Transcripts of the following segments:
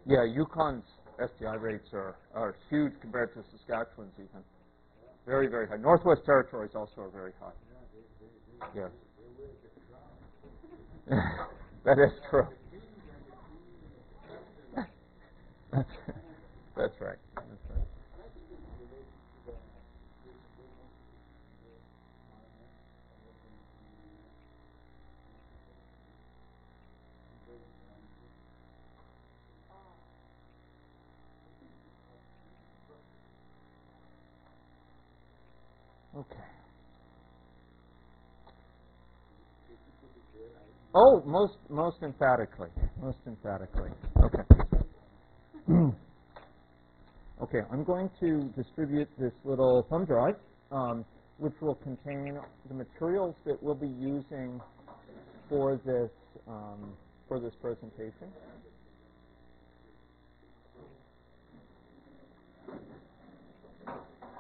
Yeah, Yukon's STI rates are huge compared to Saskatchewan's even. Very, very high. Northwest Territories also are very high. Yes. That is true. That's right. That's right. Okay. Oh, most emphatically. Most emphatically. Okay. Okay, I'm going to distribute this little thumb drive, which will contain the materials that we'll be using for this presentation.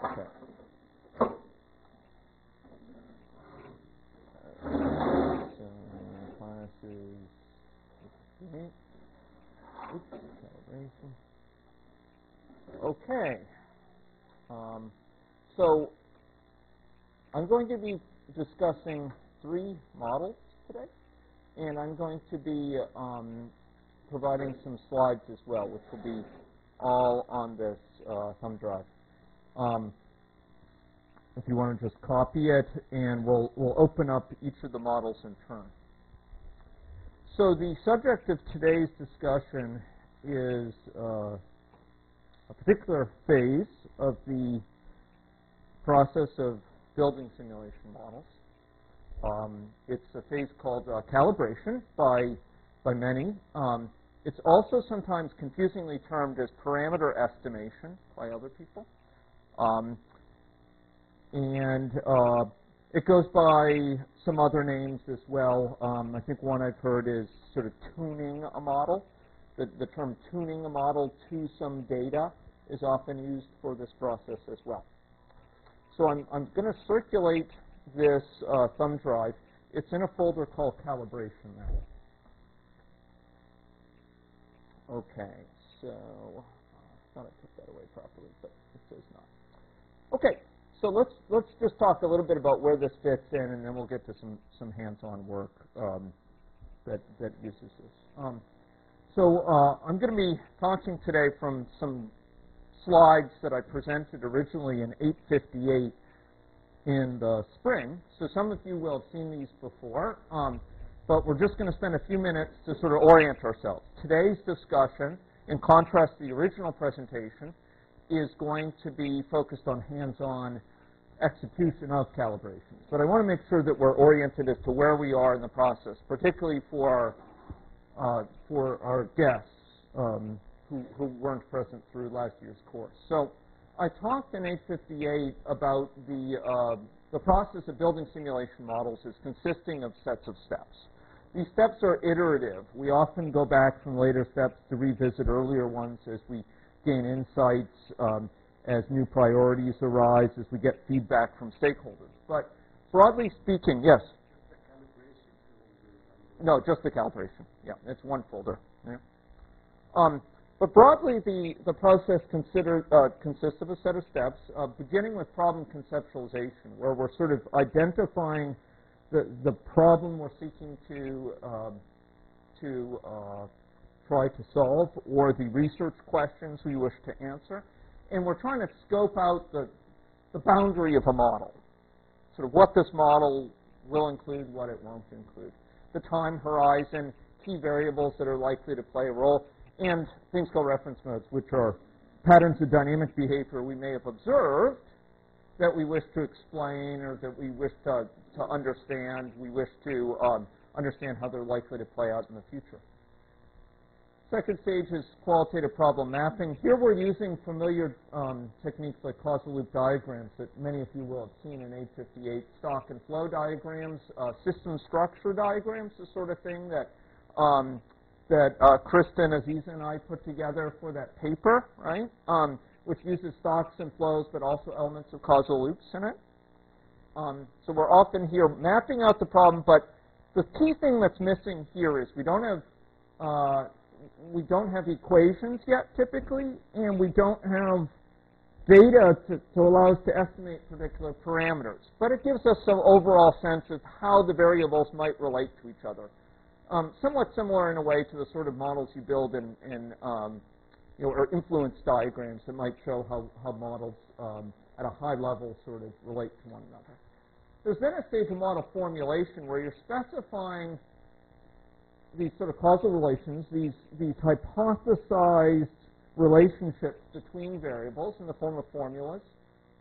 Okay. So classes. Oops, calibration. Okay. So I'm going to be discussing 3 models today, and I'm going to be providing some slides as well, which will be all on this thumb drive. If you want to just copy it, and we'll open up each of the models in turn. So the subject of today's discussion is a particular phase of the process of building simulation models. It's a phase called calibration by many. It's also sometimes confusingly termed as parameter estimation by other people. And it goes by some other names as well. I think one I've heard is sort of tuning a model. The term tuning a model to some data is often used for this process as well. So I'm going to circulate this thumb drive. It's in a folder called Calibration now. Okay, so I thought I took that away properly, but it says not. Okay, so let's just talk a little bit about where this fits in, and then we'll get to some hands-on work that uses this. So I'm going to be talking today from some slides that I presented originally in 858 in the spring. So some of you will have seen these before, but we're just going to spend a few minutes to sort of orient ourselves. Today's discussion, in contrast to the original presentation, is going to be focused on hands-on execution of calibrations. But I want to make sure that we're oriented as to where we are in the process, particularly for our guests who weren't present through last year's course. So I talked in 858 about the process of building simulation models as consisting of sets of steps. These steps are iterative. We often go back from later steps to revisit earlier ones as we gain insights, as new priorities arise, as we get feedback from stakeholders. But broadly speaking, yes? Just the calibration. No, just the calibration. Yeah, it's one folder. Yeah. But broadly, the process consists of a set of steps, beginning with problem conceptualization, where we're sort of identifying the problem we're seeking to try to solve, or the research questions we wish to answer, and we're trying to scope out the boundary of a model, sort of what this model will include, what it won't include, the time horizon, key variables that are likely to play a role, and things called reference modes, which are patterns of dynamic behavior we may have observed that we wish to explain, or that we wish to understand. We wish to understand how they're likely to play out in the future. Second stage is qualitative problem mapping. Here we're using familiar techniques like causal loop diagrams that many of you will have seen in 858, stock and flow diagrams, system structure diagrams, the sort of thing that Kristen, Aziza, and I put together for that paper, right? Which uses stocks and flows, but also elements of causal loops in it. So we're often here mapping out the problem, but the key thing that's missing here is we don't have we don't have equations yet typically, and we don't have data to allow us to estimate particular parameters. But it gives us some overall sense of how the variables might relate to each other. Somewhat similar in a way to the sort of models you build in or influence diagrams that might show how models at a high level sort of relate to one another. There's then a stage of model formulation where you're specifying these sort of causal relations, these hypothesized relationships between variables in the form of formulas.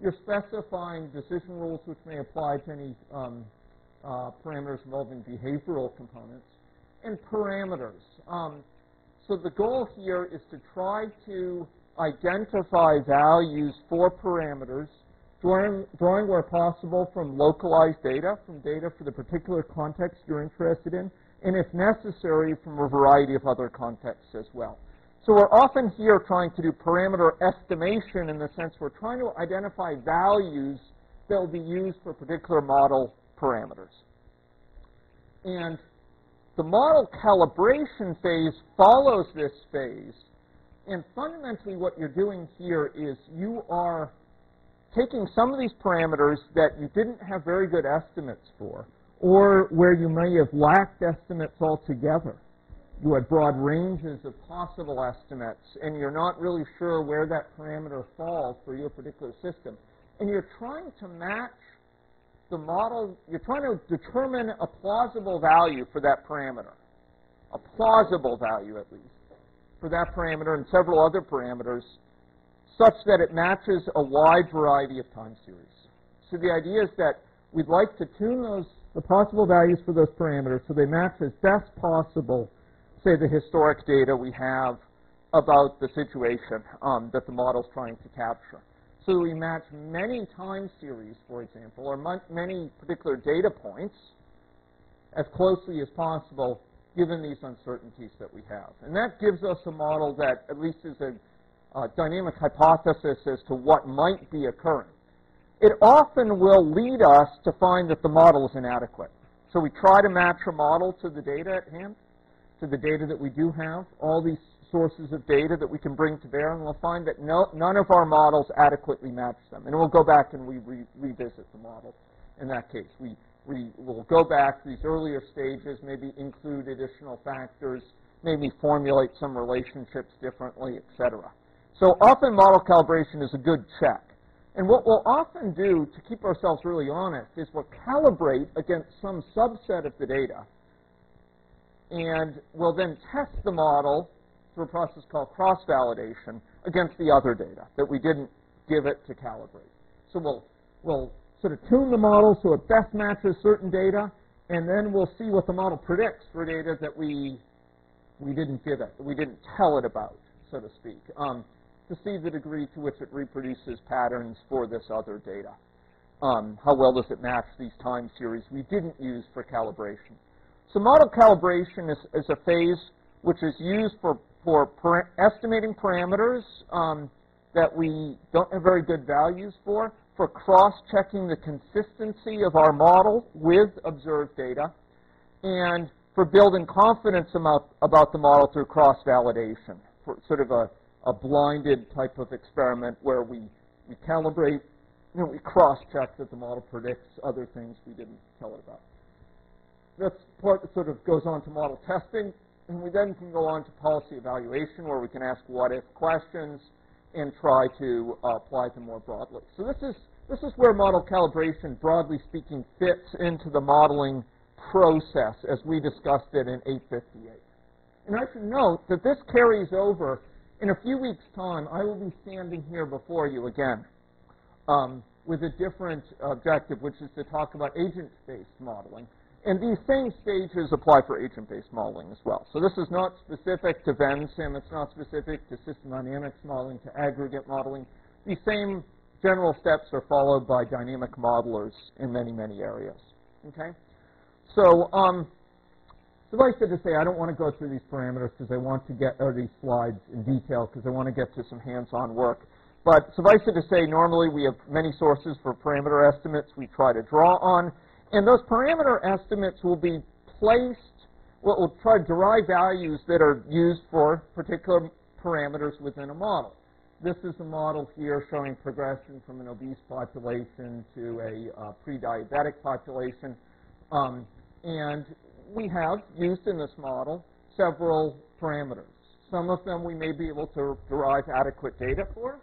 You're specifying decision rules which may apply to any parameters involving behavioral components, and parameters. So the goal here is to try to identify values for parameters, drawing where possible from localized data, from data for the particular context you're interested in, and if necessary, from a variety of other contexts as well. So we're often here trying to do parameter estimation in the sense we're trying to identify values that will be used for particular model parameters. And the model calibration phase follows this phase. And fundamentally what you're doing here is you are taking some of these parameters that you didn't have very good estimates for, or where you may have lacked estimates altogether. You had broad ranges of possible estimates, and you're not really sure where that parameter falls for your particular system. And you're trying to match the model, you're trying to determine a plausible value for that parameter, a plausible value at least, for that parameter and several other parameters, such that it matches a wide variety of time series. So the idea is that we'd like to tune the possible values for those parameters so they match as best possible, say, the historic data we have about the situation that the model's trying to capture. So we match many time series, for example, or many particular data points as closely as possible given these uncertainties that we have. And that gives us a model that at least is a dynamic hypothesis as to what might be occurring. It often will lead us to find that the model is inadequate. So we try to match a model to the data at hand, to the data that we do have, all these sources of data that we can bring to bear, and we'll find that none of our models adequately match them. And we'll go back and we revisit the model. In that case, we'll go back to these earlier stages, maybe include additional factors, maybe formulate some relationships differently, etc. So often model calibration is a good check. And what we'll often do to keep ourselves really honest is we'll calibrate against some subset of the data, and we'll then test the model through a process called cross-validation against the other data that we didn't give it to calibrate. So we'll sort of tune the model so it best matches certain data, and then we'll see what the model predicts for data that we didn't give it, we didn't tell it about, so to speak, to see the degree to which it reproduces patterns for this other data. How well does it match these time series we didn't use for calibration? So model calibration is a phase which is used for estimating parameters that we don't have very good values for cross-checking the consistency of our model with observed data, and for building confidence about the model through cross-validation, for sort of a blinded type of experiment where we calibrate, we cross-check that the model predicts other things we didn't tell it about. That's part that sort of goes on to model testing, and we then can go on to policy evaluation, where we can ask what-if questions and try to apply them more broadly. So this is where model calibration, broadly speaking, fits into the modeling process as we discussed it in 858. And I should note that this carries over. In a few weeks' time, I will be standing here before you again with a different objective, which is to talk about agent-based modeling. And these same stages apply for agent-based modeling as well. So this is not specific to Vensim. It's not specific to system dynamics modeling, to aggregate modeling. These same general steps are followed by dynamic modelers in many, many areas. Okay? So suffice it to say, I don't want to go through these parameters because I want to get, or these slides in detail because I want to get to some hands-on work. But suffice it to say, normally we have many sources for parameter estimates we try to draw on. And those parameter estimates will be placed we'll try to derive values that are used for particular parameters within a model. This is a model here showing progression from an obese population to a pre-diabetic population. And we have used in this model several parameters. Some of them we may be able to derive adequate data for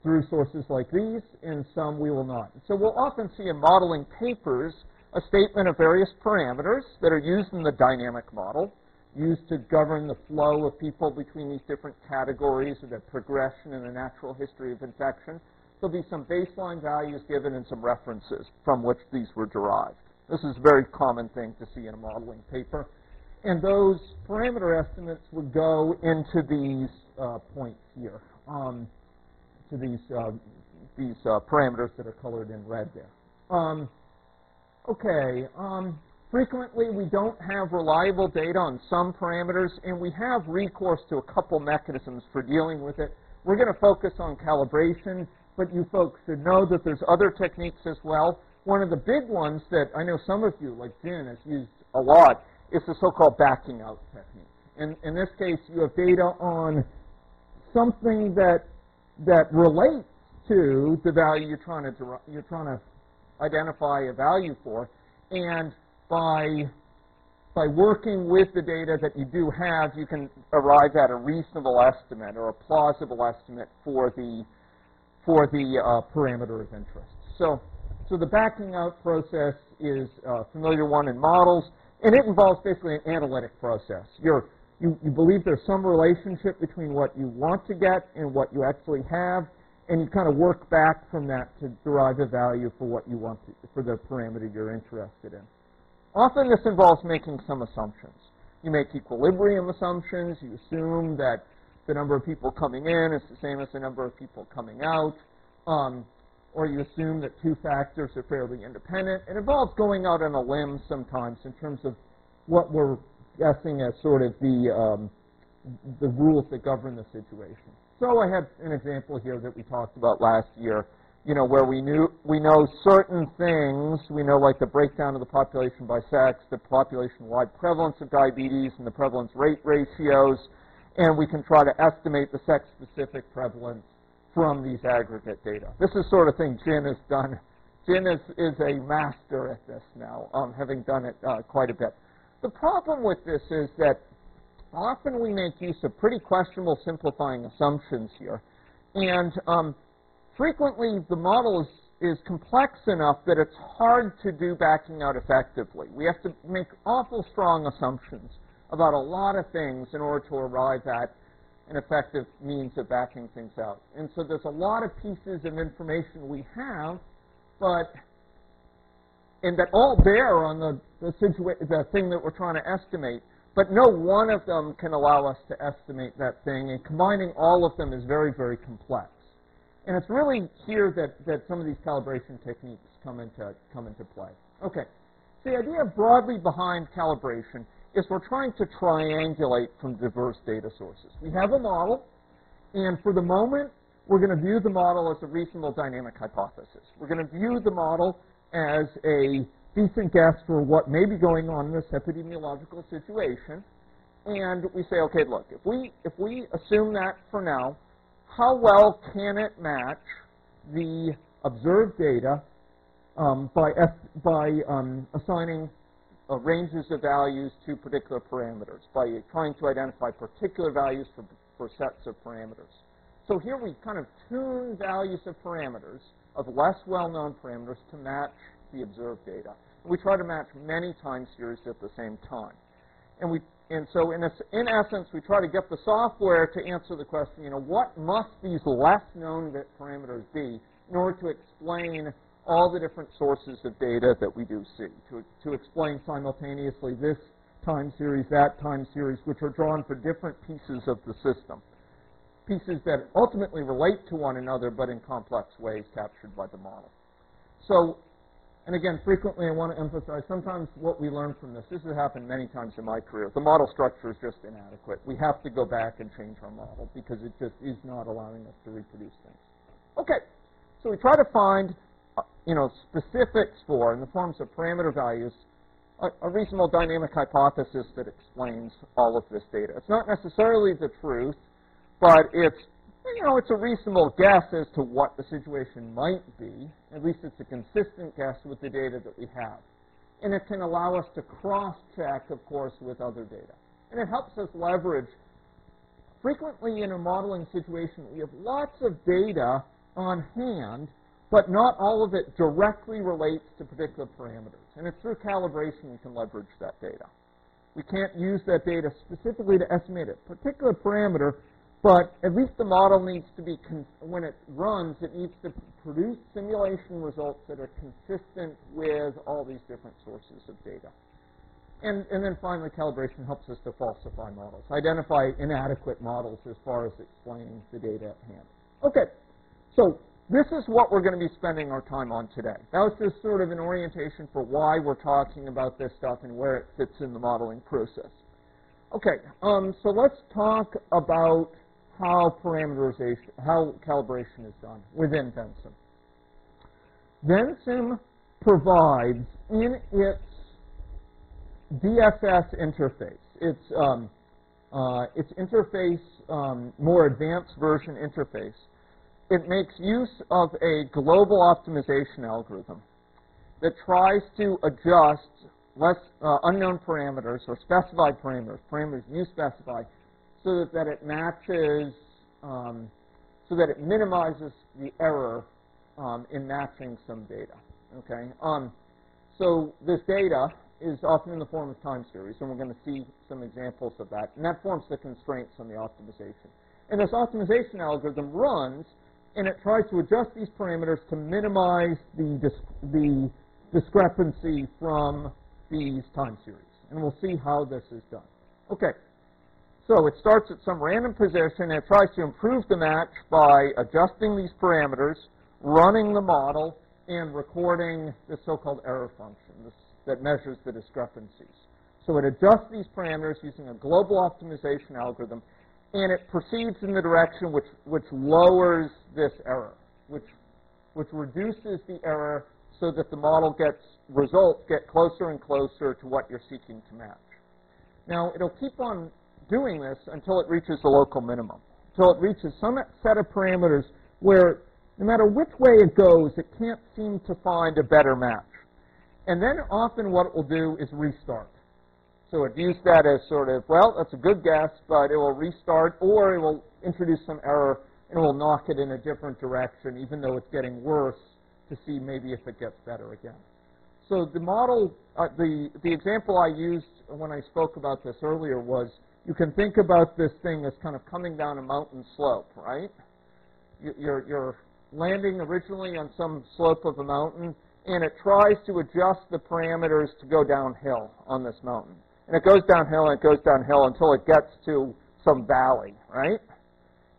through sources like these, and some we will not. So we'll often see in modeling papers a statement of various parameters that are used in the dynamic model, used to govern the flow of people between these different categories or the progression in the natural history of infection. There'll be some baseline values given and some references from which these were derived. This is a very common thing to see in a modeling paper. And those parameter estimates would go into these points here, to these parameters that are colored in red there. Frequently, we don't have reliable data on some parameters, and we have recourse to a couple mechanisms for dealing with it. We're going to focus on calibration, but you folks should know that there's other techniques as well. One of the big ones that I know some of you, like Jin, has used a lot is the so-called backing out technique. In this case, you have data on something that relates to the value you're trying to identify a value for, and by working with the data that you do have, you can arrive at a reasonable estimate or a plausible estimate for the parameter of interest. So the backing out process is a familiar one in models, and it involves basically an analytic process. You believe there's some relationship between what you want to get and what you actually have, and you kind of work back from that to derive a value for what you want for the parameter you're interested in. Often this involves making some assumptions. You make equilibrium assumptions. You assume that the number of people coming in is the same as the number of people coming out, or you assume that two factors are fairly independent. It involves going out on a limb sometimes in terms of what we're guessing as sort of the rules that govern the situation. So I had an example here that we talked about last year, where we know certain things. We know, like, the breakdown of the population by sex, the population-wide prevalence of diabetes, and the prevalence rate ratios, and we can try to estimate the sex-specific prevalence from these aggregate data. This is sort of thing Jin has done. Jin is a master at this now, having done it quite a bit. The problem with this is that often we make use of pretty questionable simplifying assumptions here, and frequently the model is complex enough that it's hard to do backing out effectively. We have to make awful strong assumptions about a lot of things in order to arrive at an effective means of backing things out. And so there's a lot of pieces of information we have, and that all bear on the thing that we're trying to estimate, but no one of them can allow us to estimate that thing, and combining all of them is very, very complex. And it's really here that some of these calibration techniques come into play. Okay, so the idea broadly behind calibration is we're trying to triangulate from diverse data sources. We have a model, and for the moment, we're going to view the model as a reasonable dynamic hypothesis. We're going to view the model as a decent guess for what may be going on in this epidemiological situation, and we say, okay, look, if we assume that for now, how well can it match the observed data by assigning ranges of values to particular parameters, by trying to identify particular values for sets of parameters. So here we kind of tune values of parameters, of less well-known parameters, to match the observed data. And we try to match many time series at the same time. And so in essence, we try to get the software to answer the question, what must these less known parameters be in order to explain all the different sources of data that we do see, to explain simultaneously this time series, that time series, which are drawn for different pieces of the system, pieces that ultimately relate to one another but in complex ways captured by the model. So, and again, frequently I want to emphasize, sometimes what we learn from this has happened many times in my career, the model structure is just inadequate. We have to go back and change our model because it just is not allowing us to reproduce things. Okay, so we try to find specifics for, in the forms of parameter values, a reasonable dynamic hypothesis that explains all of this data. It's not necessarily the truth, but it's a reasonable guess as to what the situation might be. At least it's a consistent guess with the data that we have. And it can allow us to cross-check, of course, with other data. And it helps us leverage. Frequently in a modeling situation, we have lots of data on hand, but not all of it directly relates to particular parameters. And it's through calibration we can leverage that data. We can't use that data specifically to estimate a particular parameter, but at least the model needs to be, when it runs, it needs to produce simulation results that are consistent with all these different sources of data. And then finally, calibration helps us to falsify models, identify inadequate models as far as explaining the data at hand. Okay, so this is what we're going to be spending our time on today. That was just sort of an orientation for why we're talking about this stuff and where it fits in the modeling process. Okay, so let's talk about how calibration is done within Vensim. Vensim provides in its DSS interface, its interface, more advanced version interface, it makes use of a global optimization algorithm that tries to adjust unknown parameters or specified parameters you specify, so that it matches, so that it minimizes the error in matching some data. Okay. So this data is often in the form of time series, and we're going to see some examples of that. And that forms the constraints on the optimization. And this optimization algorithm runs, and it tries to adjust these parameters to minimize the discrepancy from these time series. And we'll see how this is done. Okay. So it starts at some random position, and it tries to improve the match by adjusting these parameters, running the model, and recording the so-called error function that measures the discrepancies. So it adjusts these parameters using a global optimization algorithm, and it proceeds in the direction which lowers this error, which reduces the error so that the model results get closer and closer to what you're seeking to match. Now, it'll keep on doing this until it reaches the local minimum, until it reaches some set of parameters where no matter which way it goes, it can't seem to find a better match. And then often what it will do is restart. So it views that as sort of, well, that's a good guess, but it will restart, or it will introduce some error, and it will knock it in a different direction, even though it's getting worse, to see maybe if it gets better again. So the model, the example I used when I spoke about this earlier was, you can think about this thing as kind of coming down a mountain slope, right? You're landing originally on some slope of a mountain, and it tries to adjust the parameters to go downhill on this mountain. And it goes downhill, and it goes downhill until it gets to some valley, right?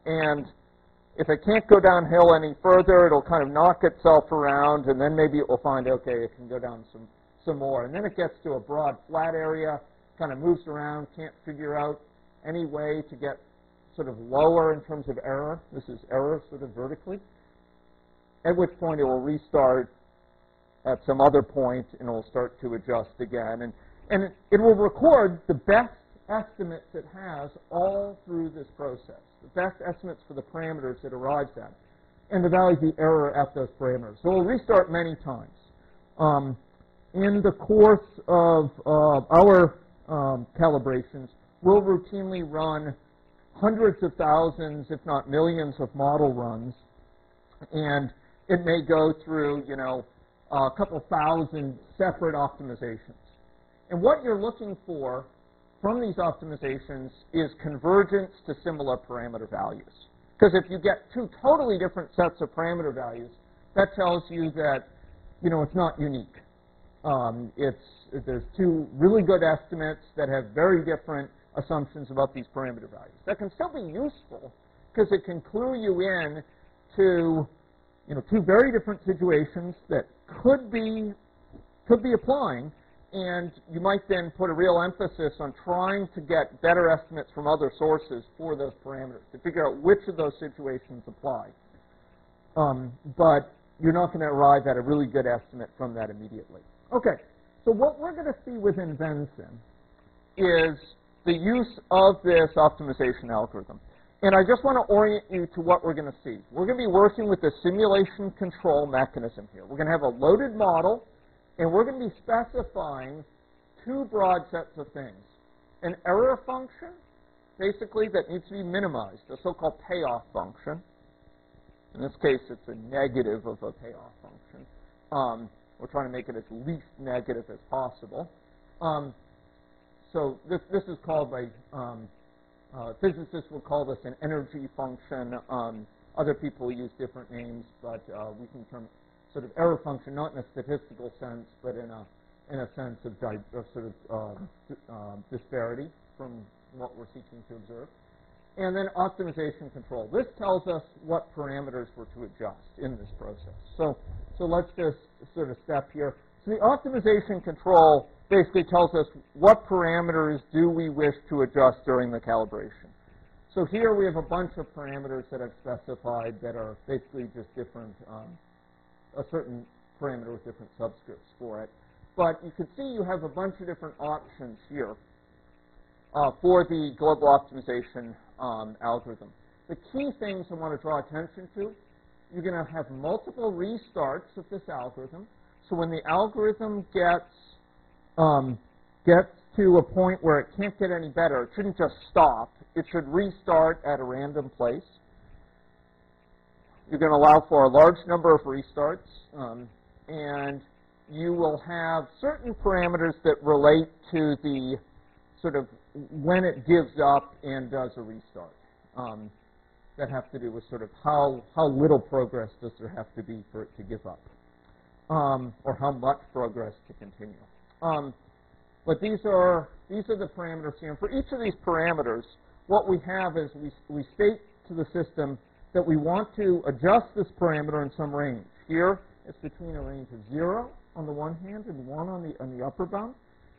And if it can't go downhill any further, it'll kind of knock itself around, and then maybe it will find, okay, it can go down some more. And then it gets to a broad flat area, kind of moves around, can't figure out any way to get sort of lower in terms of error. This is error sort of vertically. At which point it will restart at some other point, and it will start to adjust again. And it will record the best estimates it has all through this process, the best estimates for the parameters it arrives at, and the values of the error at those parameters. So it will restart many times. In the course of our calibrations, we'll routinely run hundreds of thousands, if not millions, of model runs, and it may go through, a couple thousand separate optimizations. And what you're looking for from these optimizations is convergence to similar parameter values. Because if you get two totally different sets of parameter values, that tells you that, it's not unique. There's two really good estimates that have very different assumptions about these parameter values. That can still be useful because it can clue you in to two very different situations that could be applying, and you might then put a real emphasis on trying to get better estimates from other sources for those parameters to figure out which of those situations apply. But you're not going to arrive at a really good estimate from that immediately. Okay, So what we're going to see within Vensim is the use of this optimization algorithm. And I just want to orient you to what we're going to see. We're going to be working with the simulation control mechanism here. We're going to have a loaded model, and we're going to be specifying two broad sets of things. An error function, basically, that needs to be minimized, a so-called payoff function. In this case, it's a negative of a payoff function. We're trying to make it as least negative as possible. So this is called by, physicists will call this an energy function. Other people use different names, but we can term sort of error function, not in a statistical sense, but in a sense of disparity from what we're seeking to observe. And then optimization control. This tells us what parameters we're to adjust in this process. So let's just sort of step here. So the optimization control basically tells us what parameters do we wish to adjust during the calibration. So here we have a bunch of parameters that I've specified that are basically just different, a certain parameter with different subscripts for it. But you can see you have a bunch of different options here for the global optimization algorithm. The key things I want to draw attention to, you're going to have multiple restarts of this algorithm. So when the algorithm gets to a point where it can't get any better, it shouldn't just stop. It should restart at a random place. You're going to allow for a large number of restarts, and you will have certain parameters that relate to the sort of when it gives up and does a restart. That have to do with sort of how little progress does there have to be for it to give up, or how much progress to continue. But these are the parameters here. And for each of these parameters, what we have is we state to the system that we want to adjust this parameter in some range. Here, it's between a range of 0 on the one hand and 1 on the upper bound,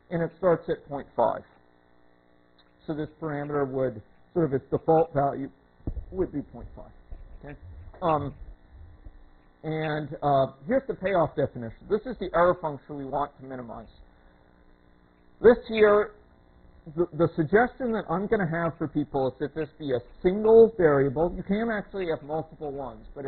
and it starts at 0.5. So this parameter would, sort of its default value, would be 0.5. Okay? Here's the payoff definition. This is the error function we want to minimize. This here, the suggestion that I'm going to have for people is that this be a single variable. You can actually have multiple ones, but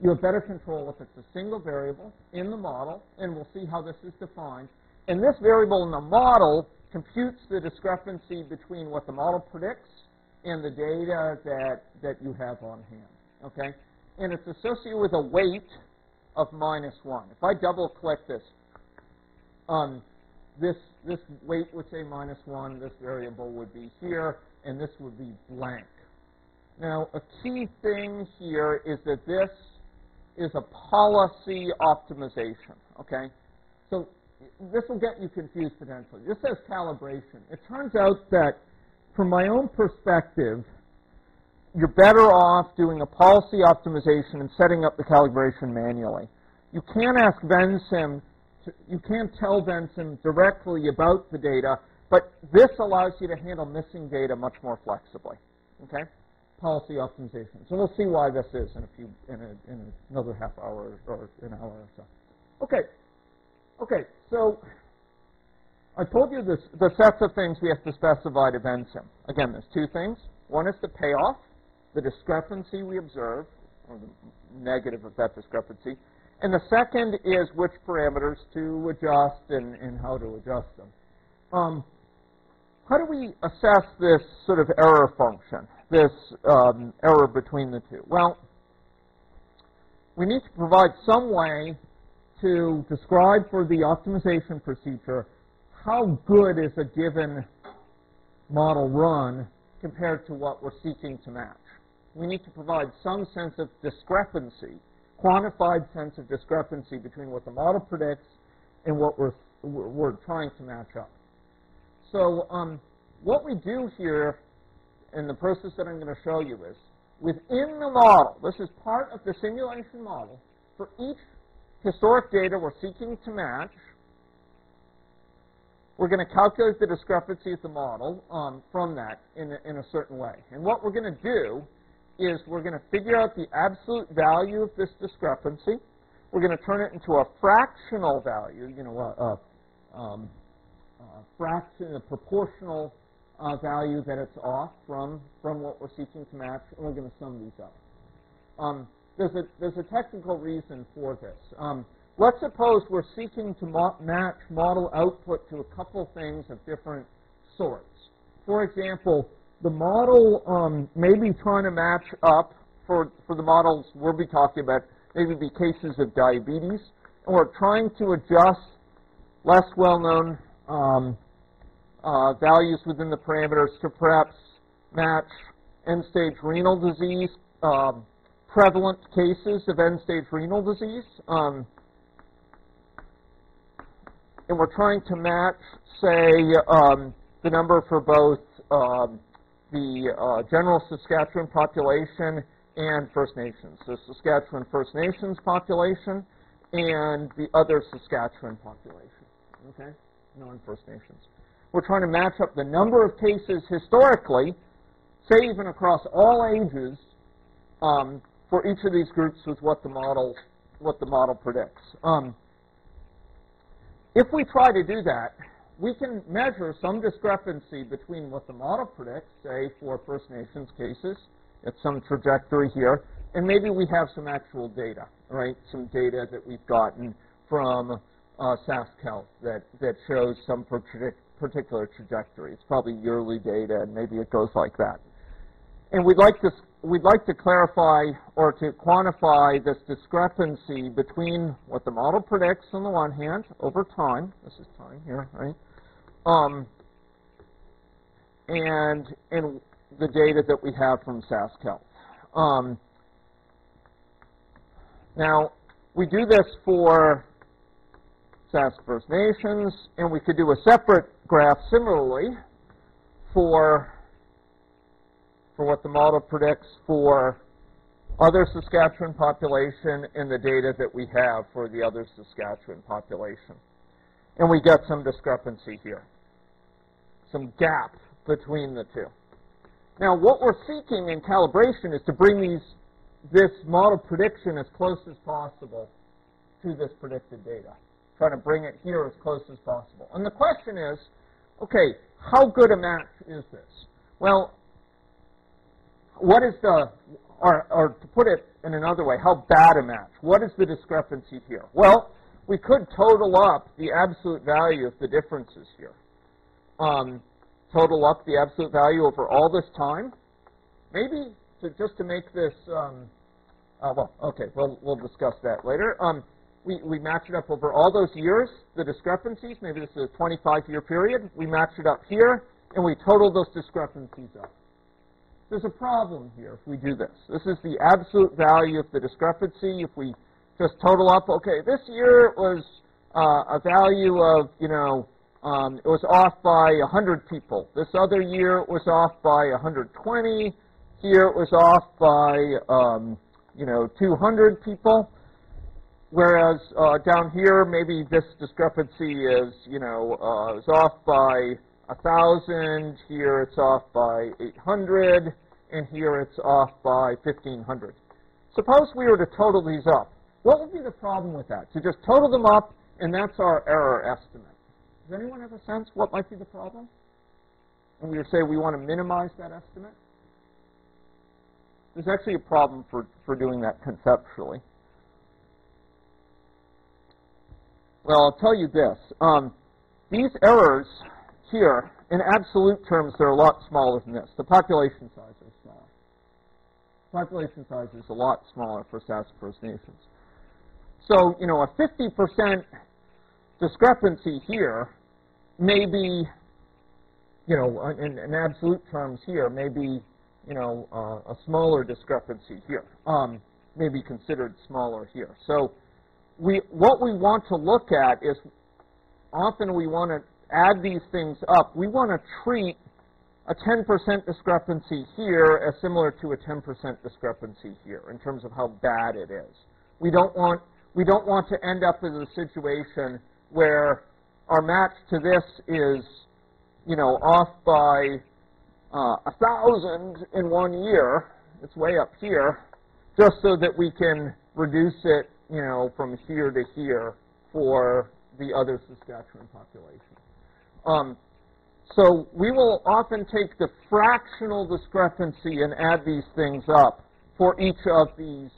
you have better control if it's a single variable in the model, and we'll see how this is defined. And this variable in the model computes the discrepancy between what the model predicts and the data that you have on hand. Okay? And it's associated with a weight of -1. If I double-click this, this weight would say -1, this variable would be here, and this would be blank. Now, a key thing here is that this is a policy optimization, okay? So this will get you confused potentially. This says calibration. It turns out that from my own perspective, you're better off doing a policy optimization and setting up the calibration manually. You can ask Vensim, you can tell Vensim directly about the data, but this allows you to handle missing data much more flexibly. Okay? Policy optimization. So we'll see why this is in another half hour or an hour or so. Okay, so I told you the sets of things we have to specify to Vensim. Again, there's two things. One is the payoff, the discrepancy we observe, or the negative of that discrepancy. And the second is which parameters to adjust and how to adjust them. How do we assess this sort of error function, this error between the two? Well, we need to provide some way to describe for the optimization procedure how good is a given model run compared to what we're seeking to match. We need to provide some sense of discrepancy, quantified sense of discrepancy between what the model predicts and what we're trying to match up. So what we do here in the process that I'm going to show you is, within the model, this is part of the simulation model, for each historic data we're seeking to match, we're going to calculate the discrepancy of the model from that in a certain way. And what we're going to do is we're going to figure out the absolute value of this discrepancy. We're going to turn it into a fractional value, fraction, a proportional value that it's off from what we're seeking to match, and we're going to sum these up. There's a technical reason for this. Let's suppose we're seeking to match model output to a couple things of different sorts. For example, the model may be trying to match up for the models we'll be talking about, maybe be cases of diabetes, and we're trying to adjust less well-known values within the parameters to perhaps match end-stage renal disease, prevalent cases of end-stage renal disease. And we're trying to match, say, the number for both the general Saskatchewan population and First Nations. So Saskatchewan First Nations population and the other Saskatchewan population, okay, non-First Nations. We're trying to match up the number of cases historically, say even across all ages, for each of these groups with what the model predicts. If we try to do that, we can measure some discrepancy between what the model predicts, say for First Nations cases, at some trajectory here, and maybe we have some actual data, right? Some data that we've gotten from SaskCal that shows some particular trajectory. It's probably yearly data, and maybe it goes like that. And we'd like to clarify or to quantify this discrepancy between what the model predicts on the one hand over time. This is time here, right? And the data that we have from SaskCal. Now, we do this for Sask First Nations, and we could do a separate graph similarly for what the model predicts for other Saskatchewan population and the data that we have for the other Saskatchewan population. And we get some discrepancy here, some gap between the two. Now, what we're seeking in calibration is to bring this model prediction as close as possible to this predicted data, trying to bring it here as close as possible. And the question is, okay, how good a match is this? Well, what is or to put it in another way, how bad a match? What is the discrepancy here? Well, we could total up the absolute value of the differences here. Total up the absolute value over all this time. Maybe just to make this, we'll discuss that later. We match it up over all those years, the discrepancies. Maybe this is a 25-year period. We match it up here, and we total those discrepancies up. There's a problem here if we do this. This is the absolute value of the discrepancy. If we just total up, okay, this year it was a value of, it was off by 100 people. This other year it was off by 120. Here it was off by, 200 people. Whereas down here, maybe this discrepancy is, is off by 1,000. Here it's off by 800. And here it's off by 1,500. Suppose we were to total these up. What would be the problem with that? To just total them up, and that's our error estimate. Does anyone have a sense what might be the problem? And we would say we want to minimize that estimate. There's actually a problem for doing that conceptually. Well, I'll tell you this. These errors here, in absolute terms, they're a lot smaller than this. The population size is smaller. Population size is a lot smaller for Sask First Nations. So, a 50% discrepancy here may be, in absolute terms here, may be, a smaller discrepancy here, may be considered smaller here. So what we want to look at is often we want to add these things up. We want to treat a 10% discrepancy here as similar to a 10% discrepancy here in terms of how bad it is. We don't want to end up in a situation where our match to this is, off by 1,000 in 1 year. It's way up here, just so that we can reduce it, from here to here for the other Saskatchewan population. So we will often take the fractional discrepancy and add these things up for each of these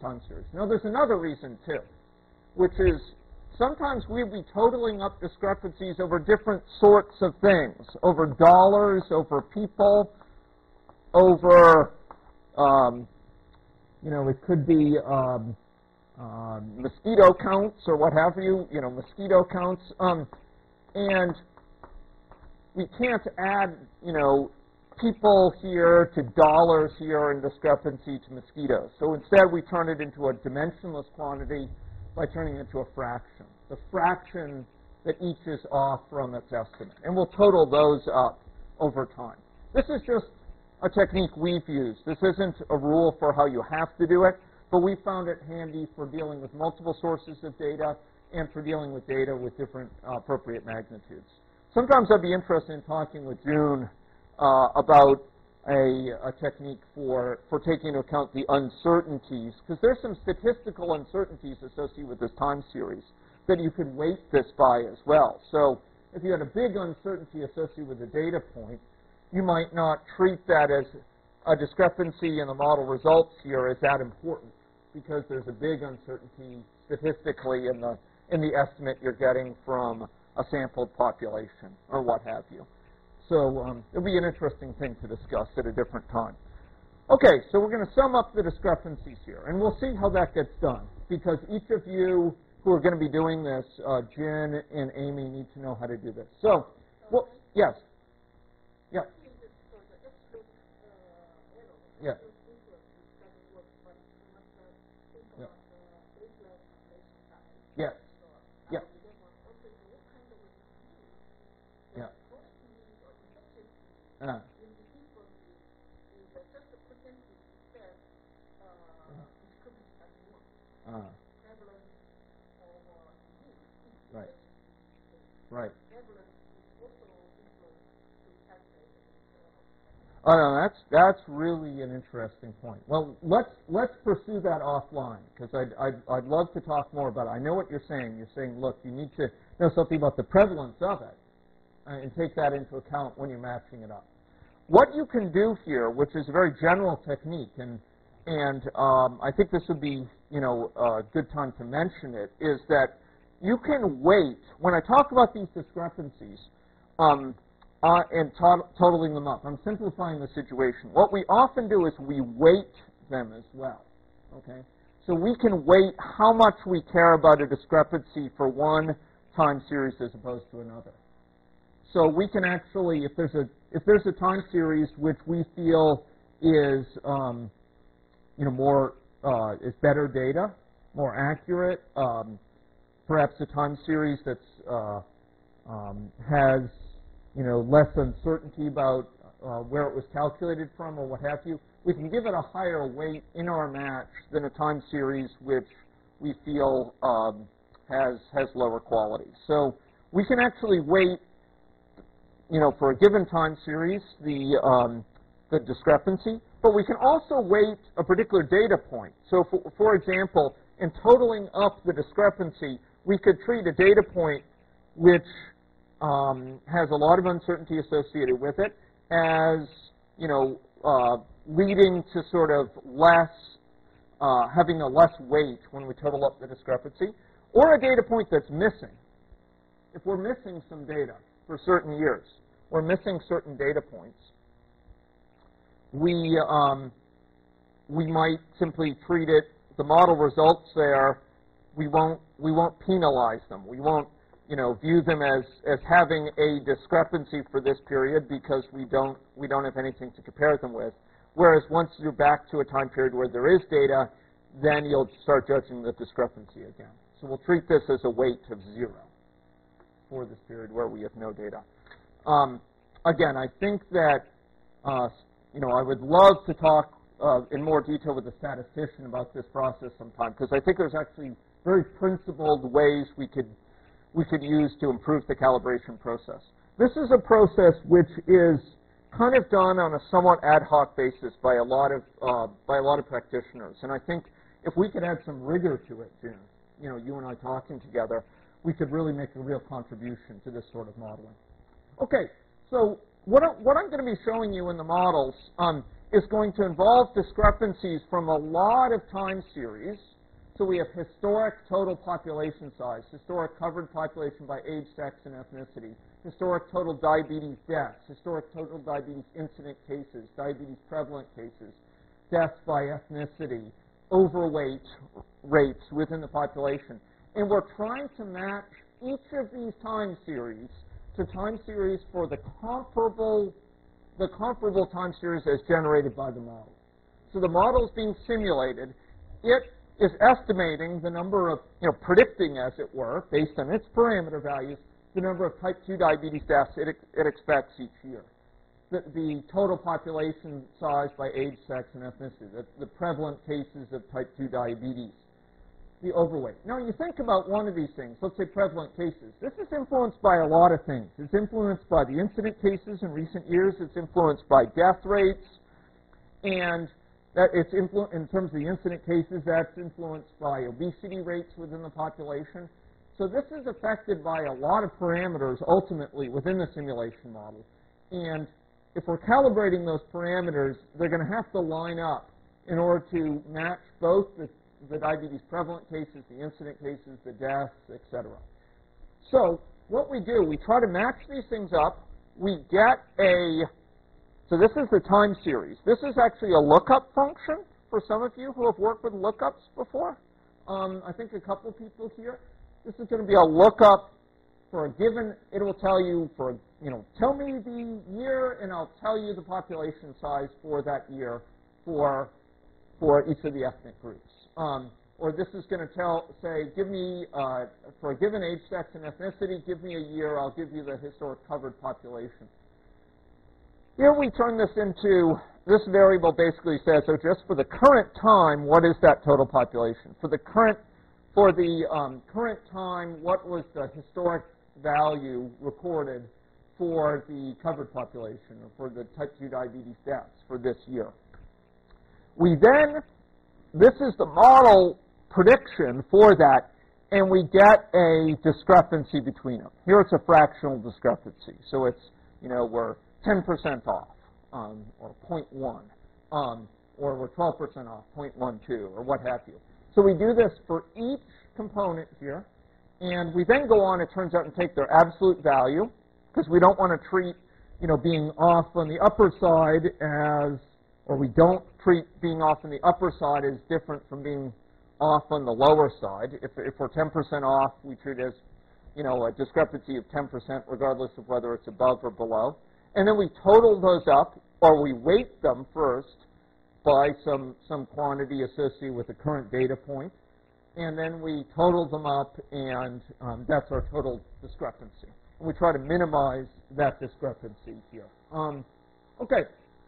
time series. Now, there's another reason, too, which is sometimes we'll be totaling up discrepancies over different sorts of things, over dollars, over people, over, it could be mosquito counts or what have you, mosquito counts. And we can't add, people here to dollars here in discrepancy to mosquitoes. So instead, we turn it into a dimensionless quantity by turning it into a fraction, the fraction that each is off from its estimate. And we'll total those up over time. This is just a technique we've used. This isn't a rule for how you have to do it, but we found it handy for dealing with multiple sources of data and for dealing with data with different appropriate magnitudes. Sometimes I'd be interested in talking with June about a technique for taking into account the uncertainties, because there's some statistical uncertainties associated with this time series that you could weight this by as well. So if you had a big uncertainty associated with a data point, you might not treat that as a discrepancy in the model results here as that important, because there's a big uncertainty statistically in the estimate you're getting from a sampled population or what have you. So it'll be an interesting thing to discuss at a different time. Okay, so we're going to sum up the discrepancies here, and we'll see how that gets done, because each of you who are going to be doing this, Jen and Amy, need to know how to do this. So, well, yes. Yeah. Yeah. Yes. Yeah. Yeah. Right. Right. Oh no, that's really an interesting point. Well, let's pursue that offline, because I'd love to talk more about it. I know what you're saying. You're saying, look, you need to know something about the prevalence of it and take that into account when you're matching it up. What you can do here, which is a very general technique, and I think this would be a good time to mention it, is that you can weight when I talk about these discrepancies. And totaling them up. I'm simplifying the situation. What we often do is we weight them as well. Okay? So we can weight how much we care about a discrepancy for one time series as opposed to another. So we can actually, if there's a time series which we feel is is better data, more accurate, perhaps a time series that's has less uncertainty about where it was calculated from or what have you, we can give it a higher weight in our match than a time series which we feel has lower quality. So we can actually weight, for a given time series, the discrepancy, but we can also weight a particular data point. So for example, in totaling up the discrepancy, we could treat a data point which has a lot of uncertainty associated with it as, leading to sort of less, having a less weight when we total up the discrepancy, or a data point that's missing. If we're missing some data for certain years, we're missing certain data points, we might simply treat it, the model results there, we won't penalize them. We won't view them as having a discrepancy for this period because we don't have anything to compare them with. Whereas once you're back to a time period where there is data, then you'll start judging the discrepancy again. So we'll treat this as a weight of 0 for this period where we have no data. Again, I think that I would love to talk in more detail with a statistician about this process sometime, because I think there's actually very principled ways we could use to improve the calibration process. This is a process which is kind of done on a somewhat ad hoc basis by a lot of practitioners, and I think if we could add some rigor to it, June, you and I talking together, we could really make a real contribution to this sort of modeling. Okay, so what I'm going to be showing you in the models is going to involve discrepancies from a lot of time series. So we have historic total population size, historic covered population by age, sex, and ethnicity, historic total diabetes deaths, historic total diabetes incident cases, diabetes prevalent cases, deaths by ethnicity, overweight rates within the population. And we're trying to match each of these time series to time series for the comparable time series as generated by the model. So the model is being simulated. It is estimating the number of, predicting, as it were, based on its parameter values, the number of type 2 diabetes deaths it expects each year. The total population size by age, sex, and ethnicity, the prevalent cases of type 2 diabetes, the overweight. Now, you think about one of these things, let's say prevalent cases. This is influenced by a lot of things. It's influenced by the incident cases in recent years. It's influenced by death rates. And that it's in terms of the incident cases, that's influenced by obesity rates within the population. So this is affected by a lot of parameters ultimately within the simulation model. And if we're calibrating those parameters, they're going to have to line up in order to match both the diabetes prevalent cases, the incident cases, the deaths, etc. So what we do, we try to match these things up. We get so this is the time series. This is actually a lookup function for some of you who have worked with lookups before. I think a couple of people here. This is going to be a lookup for a given, it will tell you tell me the year and I'll tell you the population size for that year for each of the ethnic groups. Or this is going to say, give me, for a given age, sex, and ethnicity, give me a year, I'll give you the historic covered population. Here we turn this into, this variable basically says, so just for the current time, what is that total population? For the current time, what was the historic value recorded for the covered population, or for the type 2 diabetes deaths for this year? We then, this is the model prediction for that, and we get a discrepancy between them. Here it's a fractional discrepancy. So it's, we're 10% off, or 0.1, or we're 12% off, 0.12, or what have you. So we do this for each component here, and we then go on, it turns out, and take their absolute value, because we don't want to treat, being off on the upper side as, or we don't treat being off on the upper side as different from being off on the lower side. If we're 10% off, we treat it as, a discrepancy of 10% regardless of whether it's above or below. And then we total those up, or we weight them first by some quantity associated with the current data point. And then we total them up, and that's our total discrepancy. And we try to minimize that discrepancy here. Okay,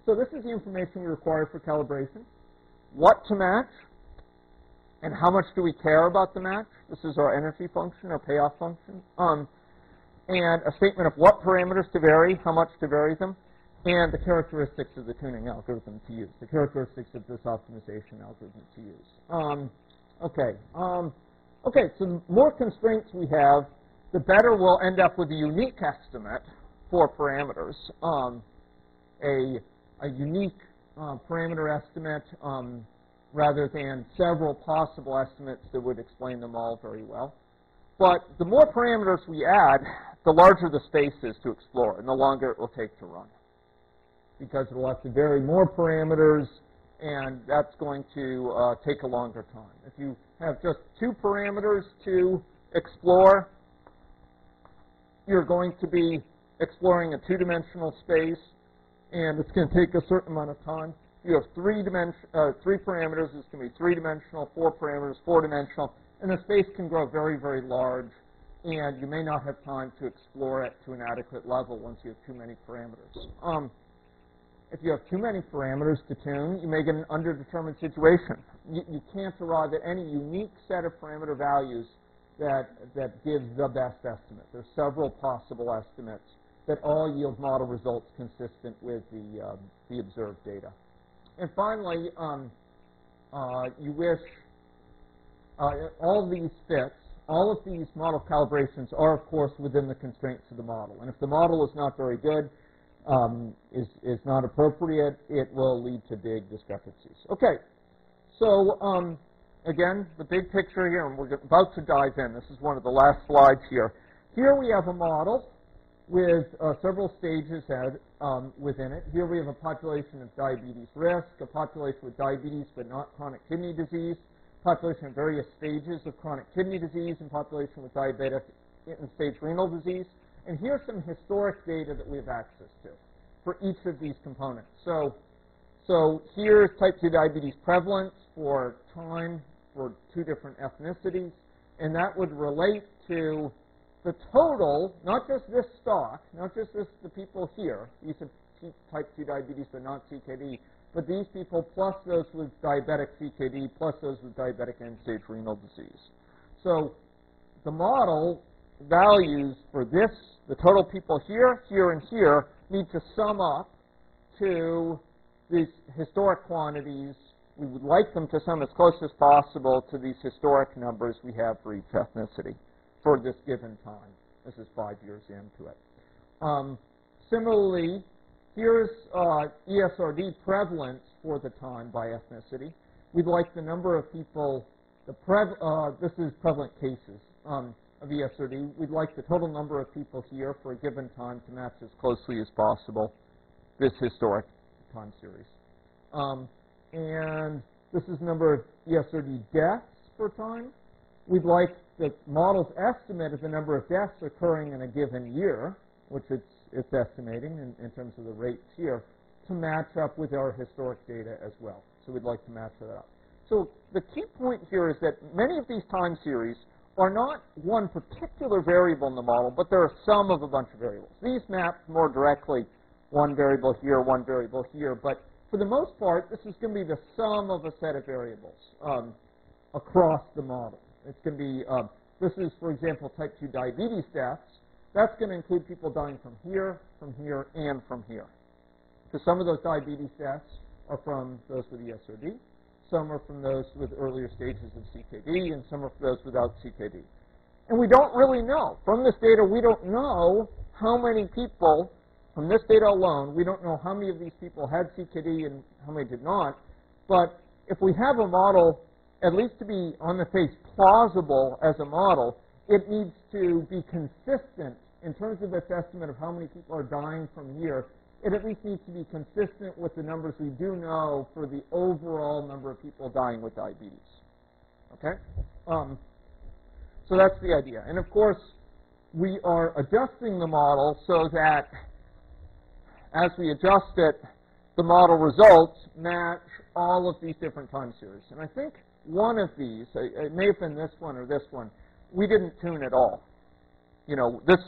so this is the information we require for calibration. What to match, and how much do we care about the match? This is our energy function, our payoff function. And a statement of what parameters to vary, how much to vary them, and the characteristics of the tuning algorithm to use, the characteristics of this optimization algorithm to use. Okay, so the more constraints we have, the better we'll end up with a unique estimate for parameters, a unique parameter estimate rather than several possible estimates that would explain them all very well. But the more parameters we add, the larger the space is to explore, and the longer it will take to run. Because it will have to vary more parameters, and that's going to take a longer time. If you have just 2 parameters to explore, you're going to be exploring a 2-dimensional space, and it's going to take a certain amount of time. You have 3 parameters, it's going to be 3-dimensional, 4 parameters, 4-dimensional, and the space can grow very, very large, and you may not have time to explore it to an adequate level once you have too many parameters. If you have too many parameters to tune, you may get an underdetermined situation. You can't arrive at any unique set of parameter values that gives the best estimate. There's several possible estimates that all yield model results consistent with the observed data. And finally, you wish all these fits all of these model calibrations are, of course, within the constraints of the model. And if the model is not very good, is not appropriate, it will lead to big discrepancies. Okay, so again, the big picture here, and we're about to dive in. This is one of the last slides here. Here we have a model with several stages within it. Here we have a population of diabetes risk, a population with diabetes but not chronic kidney disease, population of various stages of chronic kidney disease, and population with diabetic end-stage renal disease. And here's some historic data that we have access to for each of these components. So here's type 2 diabetes prevalence for time for two different ethnicities, and that would relate to the total, not just this stock, not just the people here, these are type 2 diabetes but not CKD, but these people plus those with diabetic CKD plus those with diabetic end-stage renal disease. So the model values for this, the total people here, here, and here, need to sum up to these historic quantities. We would like them to sum as close as possible to these historic numbers we have for each ethnicity for this given time. This is 5 years into it. Similarly, here's ESRD prevalence for the time by ethnicity. We'd like the number of people, this is prevalent cases of ESRD. We'd like the total number of people here for a given time to match as closely as possible this historic time series. And this is the number of ESRD deaths per time. We'd like the model's estimate of the number of deaths occurring in a given year, which it's estimating in terms of the rates here, to match up with our historic data as well. So we'd like to match that up. So the key point here is that many of these time series are not one particular variable in the model, but they're a sum of a bunch of variables. These map more directly one variable here, one variable here, but for the most part, this is going to be the sum of a set of variables across the model. It's going to be, this is, for example, type 2 diabetes deaths. That's going to include people dying from here, and from here. Because some of those diabetes deaths are from those with ESRD, some are from those with earlier stages of CKD, and some are from those without CKD. And we don't really know. From this data, we don't know how many people, from this data alone, we don't know how many of these people had CKD and how many did not. But if we have a model, at least to be on the face plausible as a model, it needs to be consistent in terms of its estimate of how many people are dying from here. It at least needs to be consistent with the numbers we do know for the overall number of people dying with diabetes. Okay? So that's the idea. And of course, we are adjusting the model so that as we adjust it, the model results match all of these different time series. And I think one of these, it may have been this one or this one, we didn't tune at all. You know, this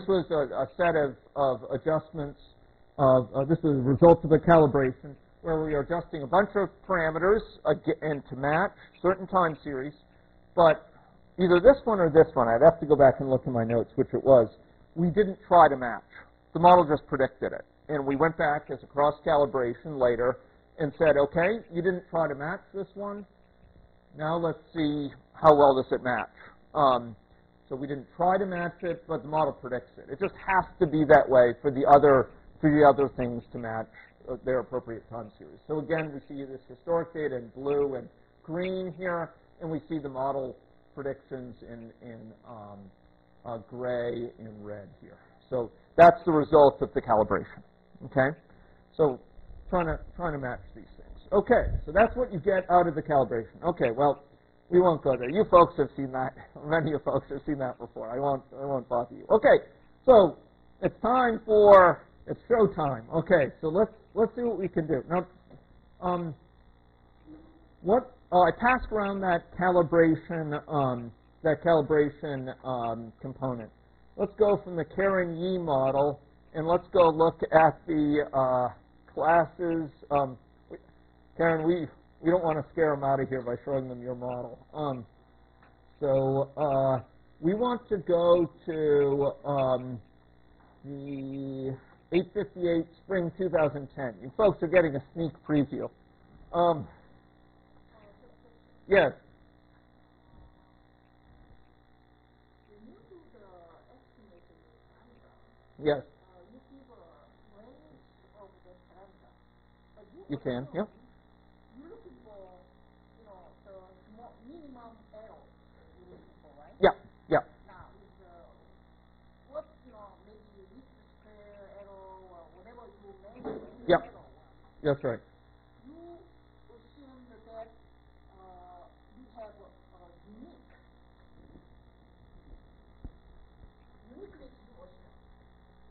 was a set of adjustments. This was a result of a calibration where we are adjusting a bunch of parameters and to match certain time series. But either this one or this one, I'd have to go back and look in my notes which it was, we didn't try to match. The model just predicted it. And we went back as a cross-calibration later and said, okay, you didn't try to match this one. Now let's see how well does it match. So we didn't try to match it, but the model predicts it. It just has to be that way for the other things to match their appropriate time series. So again, we see this historic data in blue and green here, and we see the model predictions in gray and red here. So that's the result of the calibration. Okay, so trying to match these things. Okay, so that's what you get out of the calibration. Okay, well, we won't go there. You folks have seen that. Many of you folks have seen that before. I won't bother you. Okay, so it's time for show time. Okay, so let's see what we can do now. I passed around that calibration component. Let's go from the Karen-Yee model, and let's go look at the classes. Karen, we don't want to scare them out of here by showing them your model. So we want to go to the 858 Spring 2010. You folks are getting a sneak preview. Yes. Yes. You give a range of the parameter, but You can, yep. You're looking for, the small minimum error you're looking for, right? Yeah, yeah. Now, what, maybe least square error or whatever you measure, Yep. error. That's right. You assume that you have a uniquely distribution.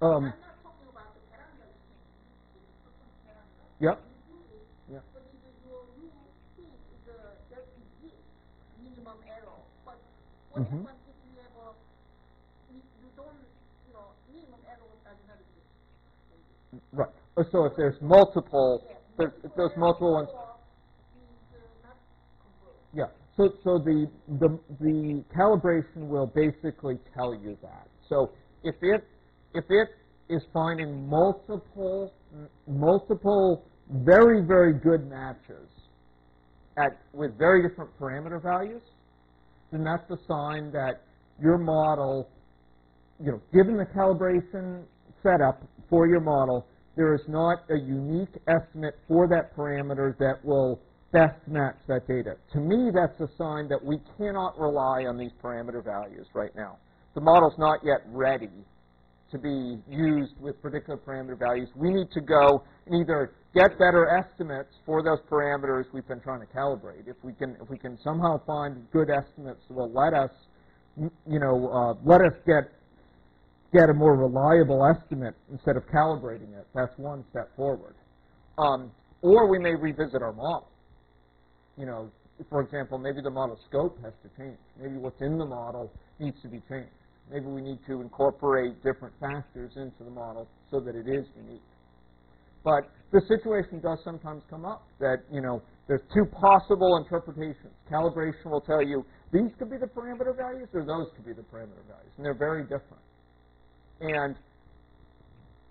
I'm not talking about the parameter change. You pick certain parameter. Yep. You do it, Yep. but you think that exists minimum error. But what happens if you have you don't, minimum error does not exist? Right. So if there's multiple, if there's multiple ones. Yeah. So the calibration will basically tell you that. So if it is finding multiple very, very good matches with very different parameter values, then that's a sign that your model, given the calibration setup for your model, there is not a unique estimate for that parameter that will best match that data. To me, that's a sign that we cannot rely on these parameter values right now. The model's not yet ready to be used with particular parameter values. We need to go and either get better estimates for those parameters we've been trying to calibrate. If we can somehow find good estimates that will let us, get a more reliable estimate instead of calibrating it. That's one step forward. Or we may revisit our model. For example, maybe the model scope has to change. Maybe what's in the model needs to be changed. Maybe we need to incorporate different factors into the model so that it is unique. But the situation does sometimes come up that, there's two possible interpretations. Calibration will tell you these could be the parameter values or those could be the parameter values, and they're very different. And,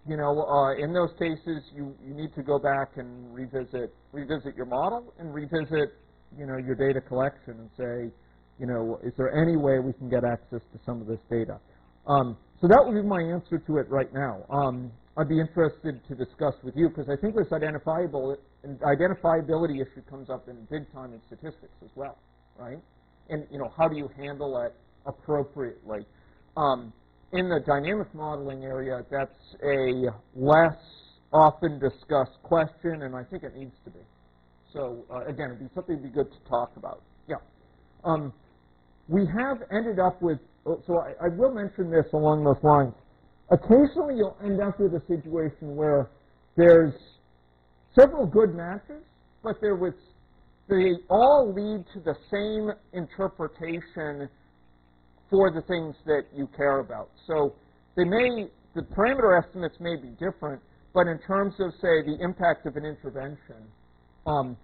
in those cases, you need to go back and revisit your model and revisit, your data collection and say, is there any way we can get access to some of this data? So that would be my answer to it right now. I'd be interested to discuss with you because I think this identifiability issue comes up in big time in statistics as well, right? And, how do you handle it appropriately? In the dynamic modeling area, that's a less often discussed question, and I think it needs to be. So, again, it'd be something that'd be good to talk about. Yeah. We have ended up with, so I will mention this along those lines. Occasionally, you'll end up with a situation where there's several good matches, but they all lead to the same interpretation for the things that you care about. So the parameter estimates may be different, but in terms of, say, the impact of an intervention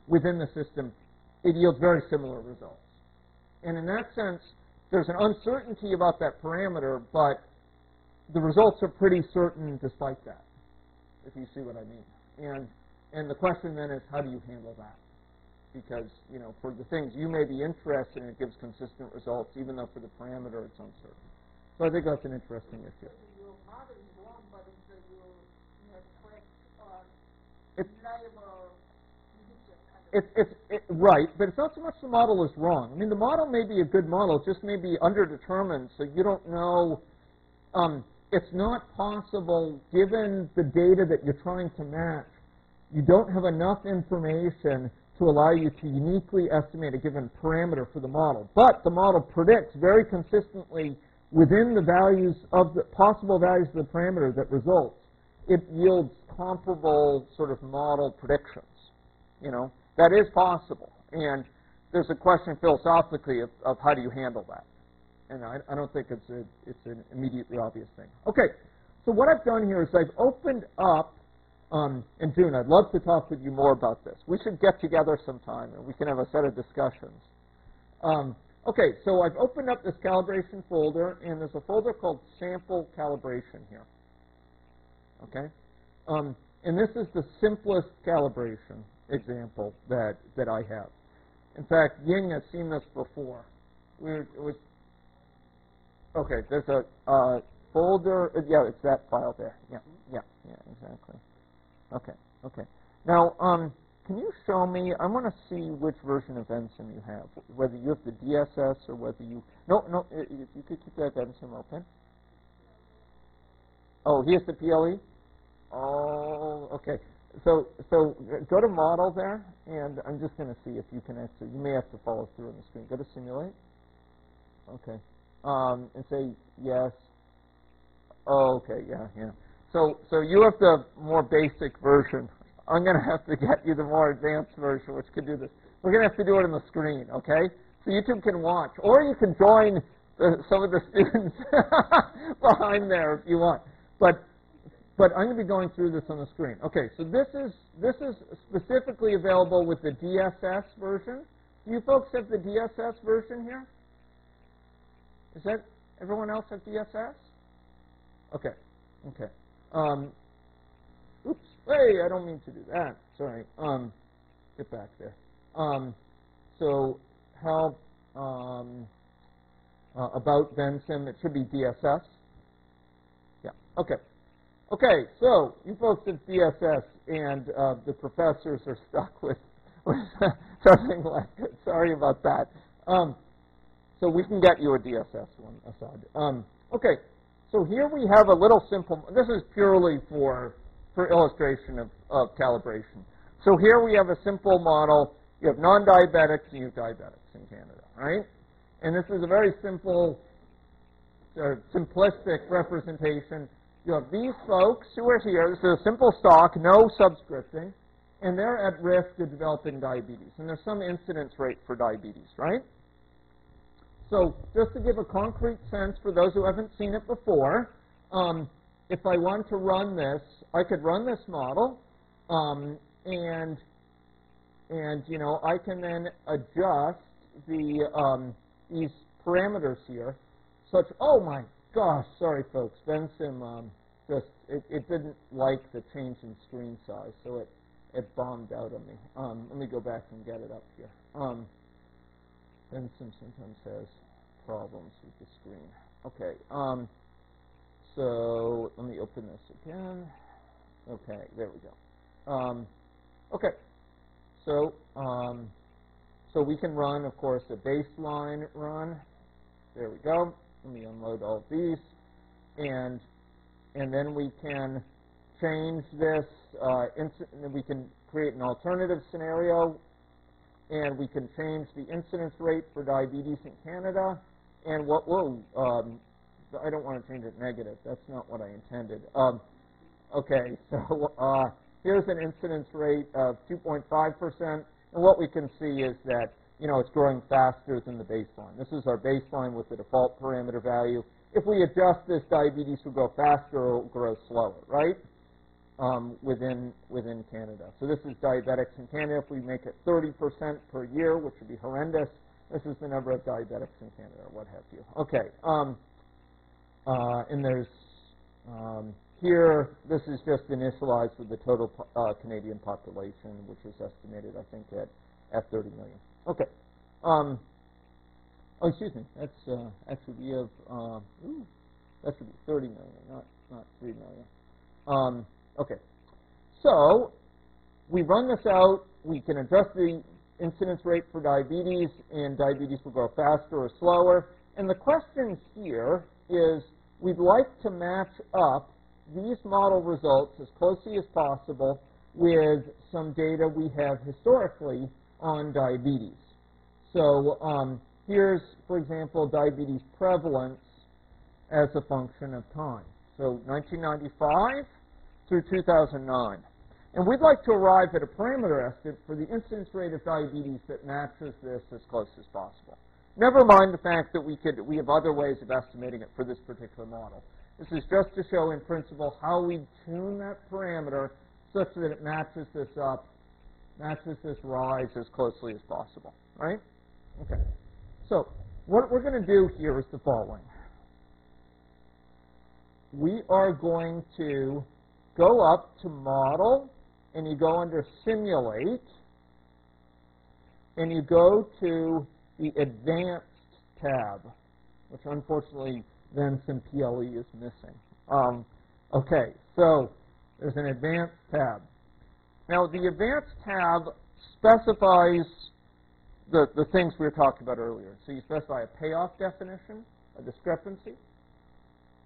within the system, it yields very similar results. And in that sense, there's an uncertainty about that parameter, but the results are pretty certain despite that, if you see what I mean. And the question then is, how do you handle that? Because, for the things you may be interested in, it gives consistent results, even though for the parameter it's uncertain. So I think that's an interesting issue. Your model is wrong, but you have correct reliable prediction. Right, but it's not so much the model is wrong. I mean, the model may be a good model, it just may be underdetermined, so you don't know. It's not possible, given the data that you're trying to match, you don't have enough information to allow you to uniquely estimate a given parameter for the model. But the model predicts very consistently within the values of the possible values of the parameter that results. It yields comparable sort of model predictions. That is possible. And there's a question philosophically of how do you handle that. And I don't think it's an immediately obvious thing. Okay, so what I've done here is I've opened up, and June, I'd love to talk with you more about this. We should get together sometime and we can have a set of discussions. Okay, so I've opened up this calibration folder, and there's a folder called Sample Calibration here. Okay, and this is the simplest calibration example that I have. In fact, Ying has seen this before. Okay, there's folder. Yeah, it's that file there. Yeah, exactly. Okay. Now, can you show me? I want to see which version of Vensim you have. Whether you have the DSS or whether you. No. If you could keep that Vensim open. Oh, here's the PLE. Oh, okay. So go to model there, and I'm just going to see if you can actually. You may have to follow through on the screen. Go to simulate. Okay. And say yes. Oh, okay. Yeah. So you have the more basic version. I'm going to have to get you the more advanced version, which can do this. We're going to have to do it on the screen, okay? So you two can watch, or you can join some of the students behind there if you want. But I'm going to be going through this on the screen. Okay, so this is specifically available with the DSS version. Do you folks have the DSS version here? Is that everyone else have DSS? Okay. Oops. Hey, I don't mean to do that. Sorry. Get back there. So how about Vensim? It should be DSS. Yeah. Okay. Okay. So you folks have DSS, and the professors are stuck with something like it. Sorry about that. So we can get you a DSS one, Assad. Okay. So here we have a little simple. This is purely for illustration of calibration. So here we have a simple model. You have non-diabetics and you have diabetics in Canada, right? And this is a very simple, simplistic representation. You have these folks who are here. This is a simple stock, no subscripting, and they're at risk of developing diabetes. And there's some incidence rate for diabetes, right? So just to give a concrete sense for those who haven't seen it before, if I want to run this, I could run this model, and you know, I can then adjust the these parameters here, such. Oh my gosh, sorry folks, Vensim just it didn't like the change in screen size, so it bombed out on me. Let me go back and get it up here. Vensim sometimes has problems with the screen. Okay. So let me open this again. Okay, there we go. Okay, so we can run, of course, a baseline run. There we go. Let me unload all of these, and then we can change this. We can create an alternative scenario, and we can change the incidence rate for diabetes in Canada. And what we'll I don't want to change it negative. That's not what I intended. Okay, so here's an incidence rate of 2.5%, and what we can see is that, you know, it's growing faster than the baseline. This is our baseline with the default parameter value. If we adjust this, diabetes will grow faster or it will grow slower, right? Within Canada. So this is diabetics in Canada. If we make it 30% per year, which would be horrendous, this is the number of diabetics in Canada, or what have you. Okay. And there's here, this is just initialized with the total Canadian population, which is estimated, I think, at 30 million. Okay. Oh, excuse me. That's actually we have that should be 30 million, not 3 million. Okay. So we run this out. We can adjust the incidence rate for diabetes, and diabetes will grow faster or slower. And the question here is, we'd like to match up these model results as closely as possible with some data we have historically on diabetes. So here's, for example, diabetes prevalence as a function of time. So 1995 through 2009. And we'd like to arrive at a parameter estimate for the incidence rate of diabetes that matches this as close as possible. Never mind the fact that we have other ways of estimating it for this particular model. This is just to show in principle how we tune that parameter such that it matches this up, matches this rise as closely as possible, right? Okay. So what we're going to do here is the following. We are going to go up to Model, and you go under Simulate, and you go to the Advanced tab, which unfortunately Vensim PLE is missing. Okay, so there's an Advanced tab. Now, the Advanced tab specifies the things we were talking about earlier. So you specify a payoff definition, a discrepancy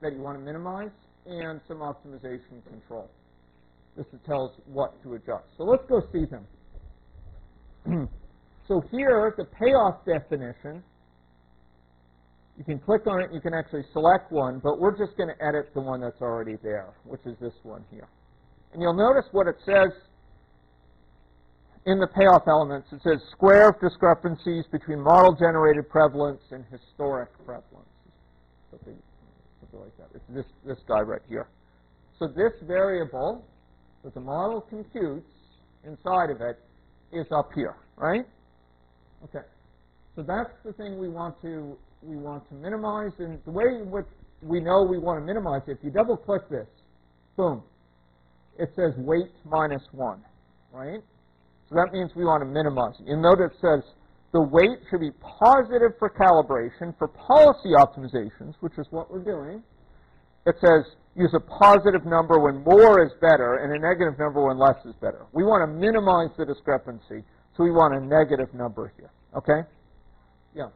that you want to minimize, and some optimization control. This tells what to adjust. So let's go see them. So here, the payoff definition, you can click on it, you can actually select one, but we're just going to edit the one that's already there, which is this one here. And you'll notice what it says in the payoff elements. It says square of discrepancies between model-generated prevalence and historic prevalence. Something like that. It's this guy right here. So this variable that the model computes inside of it is up here, right? Okay. So that's the thing we want to minimize, and the way in which we know we want to minimize it, if you double click this, boom, it says weight minus 1, right? So that means we want to minimize it. You'll note it says the weight should be positive for calibration. For policy optimizations, which is what we're doing, it says use a positive number when more is better and a negative number when less is better. We want to minimize the discrepancy, so we want a negative number here, okay? Yeah.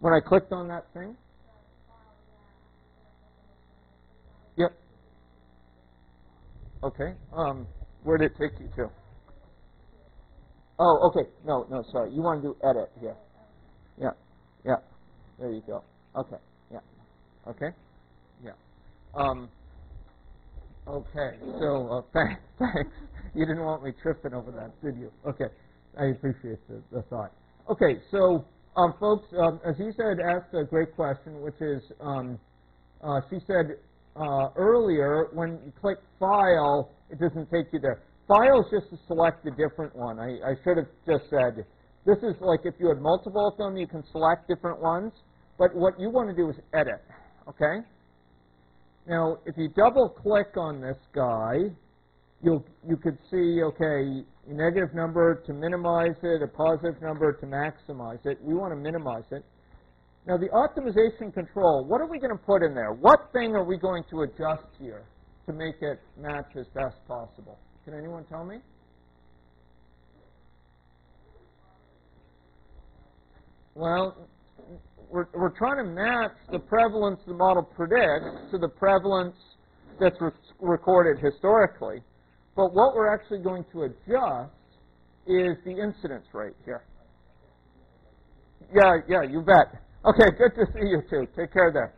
When I clicked on that thing? Yep. Okay. Where did it take you to? Oh, okay. No, sorry. You want to do edit here. Yeah. There you go. Okay. Yeah. Okay. Yeah. Okay. So thanks. You didn't want me tripping over that, did you? Okay. I appreciate the thought. Okay. So, folks, Aziza had asked a great question, which is, she said earlier, when you click File, it doesn't take you there. File is just to select a different one. I should have just said, this is like if you had multiple of them, you can select different ones. But what you want to do is edit, okay? Now, if you double-click on this guy, you could see, okay, a negative number to minimize it, a positive number to maximize it. We want to minimize it. Now, the optimization control, what are we going to put in there? What thing are we going to adjust here to make it match as best possible? Can anyone tell me? Well, we're trying to match the prevalence the model predicts to the prevalence that's recorded historically. But what we're actually going to adjust is the incidence rate here. Yeah, you bet. Okay, good to see you too. Take care there.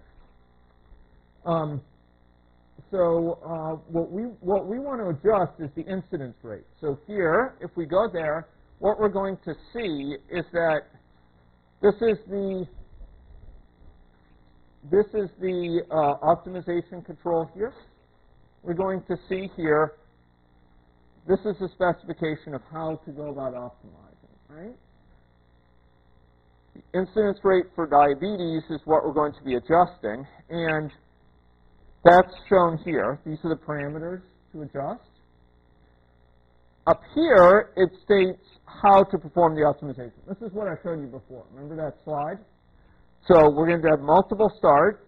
So what we want to adjust is the incidence rate. So here, if we go there, what we're going to see is that this is the optimization control here. We're going to see here, this is the specification of how to go about optimizing, right? The incidence rate for diabetes is what we're going to be adjusting, and that's shown here. These are the parameters to adjust. Up here, it states how to perform the optimization. This is what I showed you before. Remember that slide? So we're going to have multiple starts.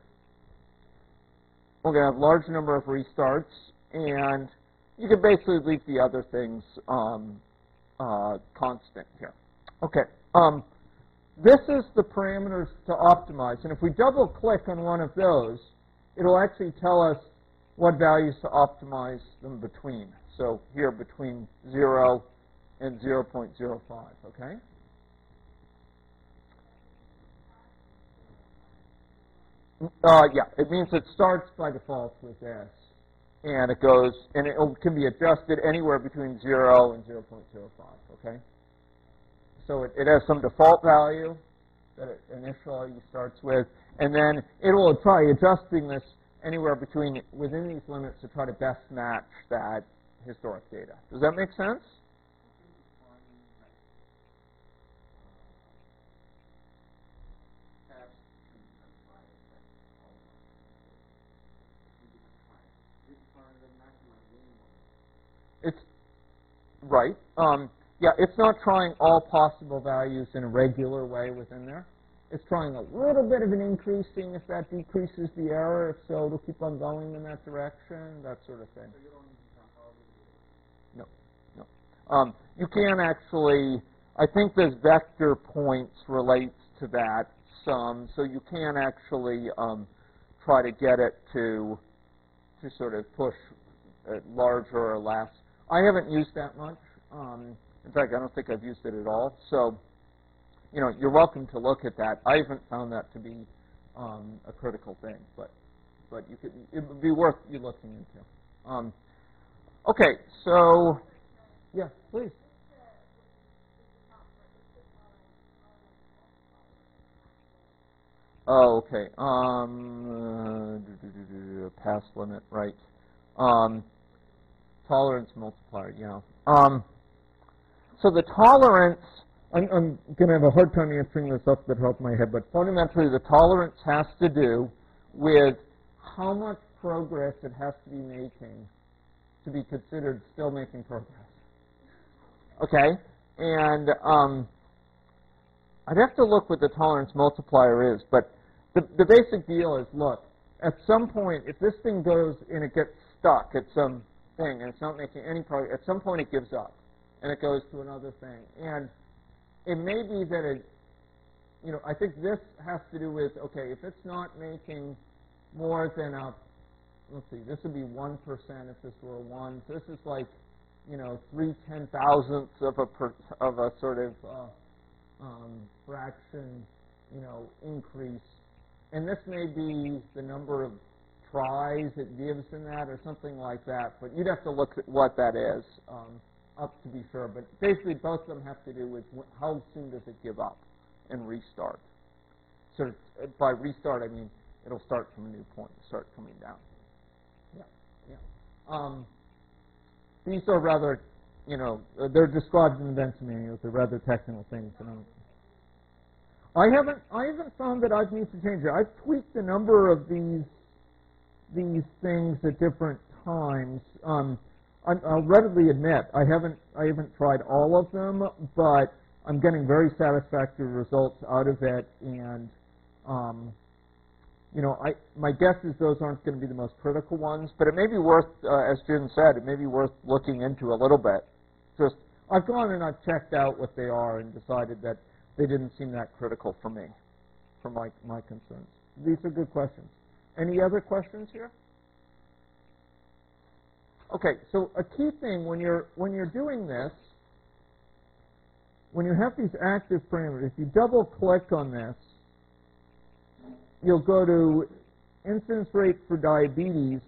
We're going to have a large number of restarts, and you can basically leave the other things constant here. Okay. This is the parameters to optimize, and if we double-click on one of those, it'll actually tell us what values to optimize them between. So here between 0 and 0.05, okay? Yeah, it means it starts by default with S, and it goes, and it can be adjusted anywhere between 0 and 0.05, okay? So it has some default value that it initially starts with, and then it will try adjusting this anywhere within these limits to try to best match that historic data. Does that make sense? It's right. Yeah, it's not trying all possible values in a regular way within there. it's trying a little bit of an increasing if that decreases the error. If so, it'll keep on going in that direction, that sort of thing. So you don't need to count all of No, no. You can actually, I think this vector points relates to that some, so you can actually try to get it to sort of push larger or less. I haven't used that much. In fact, I don't think I've used it at all. So, you know, you're welcome to look at that. I haven't found that to be a critical thing, but you could, it would be worth you looking into. Okay, so yeah, please. Oh, okay. Pass limit, right? Tolerance multiplier, yeah. So the tolerance, I'm going to have a hard time answering this off the top of my head, but fundamentally the tolerance has to do with how much progress it has to be making to be considered still making progress. Okay? And I'd have to look what the tolerance multiplier is, but the basic deal is, look, at some point, if this thing goes and it gets stuck at some thing and it's not making any progress, at some point it gives up and it goes to another thing. And it may be that it, you know, I think this has to do with, okay, if it's not making more than a, let's see, this would be 1% if this were a 1. So this is like, you know, 3/10,000ths of a sort of fraction, you know, increase. And this may be the number of tries it gives in that or something like that. But you'd have to look at what that is up to be sure. But basically, both of them have to do with how soon does it give up and restart. So by restart, I mean it'll start from a new point, start coming down. Yeah, yeah. These are rather, you know, they're described in the Vensim manuals. They're rather technical things. And I haven't found that I've needed to change it. I've tweaked a number of these things at different times. I'll readily admit I haven't tried all of them, but I'm getting very satisfactory results out of it. And you know, my guess is those aren't going to be the most critical ones, but it may be worth, as Jim said, it may be worth looking into a little bit. Just I've gone and I've checked out what they are and decided that they didn't seem that critical for me, for my concerns. These are good questions. Any other questions here? Okay, so a key thing when you're doing this, when you have these active parameters, if you double click on this, you'll go to incidence rate for diabetes.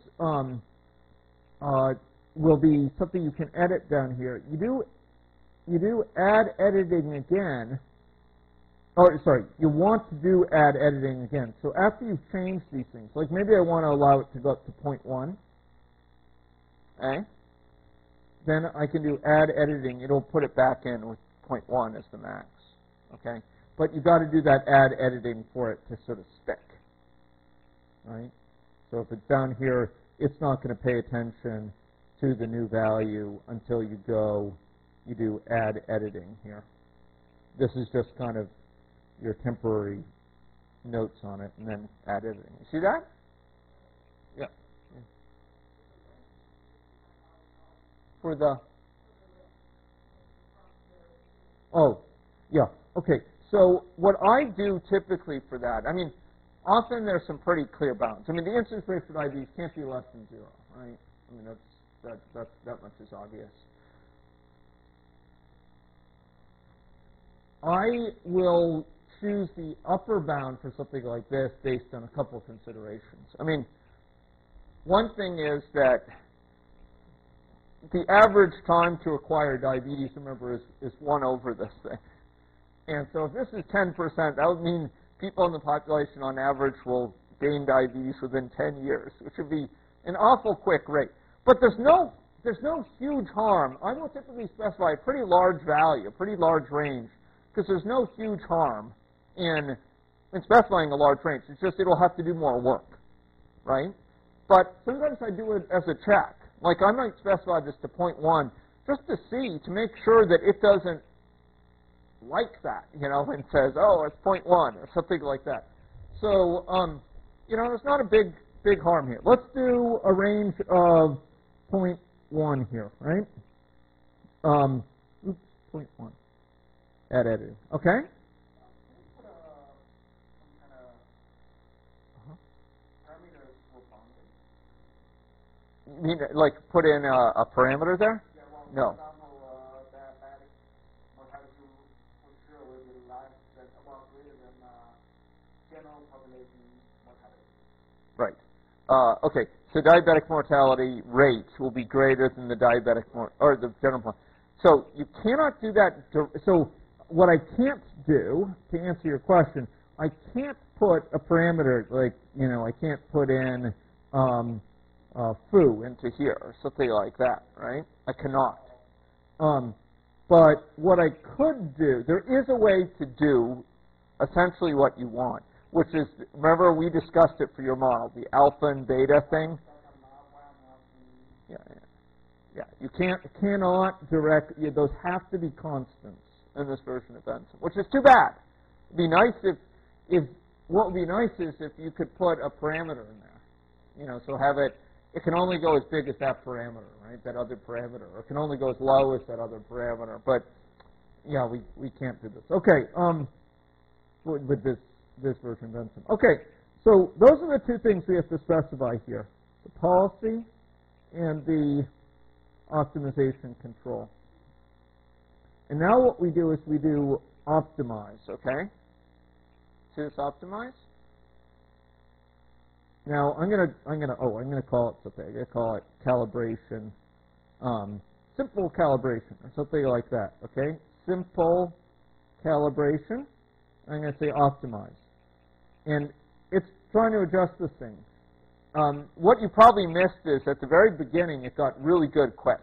Will be something you can edit down here. You do add editing again. Oh, sorry, you want to do add editing again. So after you've changed these things, like maybe I want to allow it to go up to 0.1, okay? Then I can do add editing. It'll put it back in with 0.1 as the max, okay? But you've got to do that add editing for it to sort of stick, right? So if it's down here, it's not going to pay attention to the new value until you do add editing here. This is just kind of your temporary notes on it, and then add editing. You see that? Yeah. For the... Oh, yeah. Okay. So what I do typically for that, I mean, often there's some pretty clear bounds. I mean, the incidence rate for diabetes can't be less than 0, right? I mean, that much is obvious. I will choose the upper bound for something like this based on a couple of considerations. I mean, one thing is that the average time to acquire diabetes, remember, is 1 over this thing. And so if this is 10%, that would mean people in the population on average will gain diabetes within 10 years, which would be an awful quick rate. But there's no huge harm. I will typically specify a pretty large value, a pretty large range, because there's no huge harm in specifying a large range. It's just it'll have to do more work, right? But sometimes I do it as a check. Like I might specify this to 0.1 just to see, to make sure that it doesn't likes that, and says, oh, it's 0.1 or something like that. So, there's not a big harm here. Let's do a range of 0.1 here, right? Oops, 0.1. Add editing. Okay? Can you put some kind of parameters for boundary? You mean like put in a parameter there? Yeah, well, No. for example, diabetic mortality for sure will be less than, well, greater than general population mortality. Right. Okay. So diabetic mortality rate will be greater than the diabetic or the general. So you cannot do that. So what I can't do, to answer your question, I can't put a parameter like I can't put in foo into here or something like that, right? I cannot. But what I could do, there is a way to do essentially what you want, which is, remember we discussed it for your model, the alpha and beta thing? Yeah. You cannot direct, those have to be constants in this version of Vensim, which is too bad. It'd be nice what would be nice is if you could put a parameter in there. So have it can only go as big as that parameter, right? That other parameter. Or it can only go as low as that other parameter. But yeah, we can't do this. Okay, with this version of Vensim. Okay, so those are the two things we have to specify here. The policy and the optimization control. And now what we do is we do optimize, okay? See this optimize? Now I'm gonna call it something. I'm gonna call it calibration, simple calibration or something like that. Okay, simple calibration. I'm gonna say optimize, and it's trying to adjust this thing. What you probably missed is at the very beginning it got really good quick.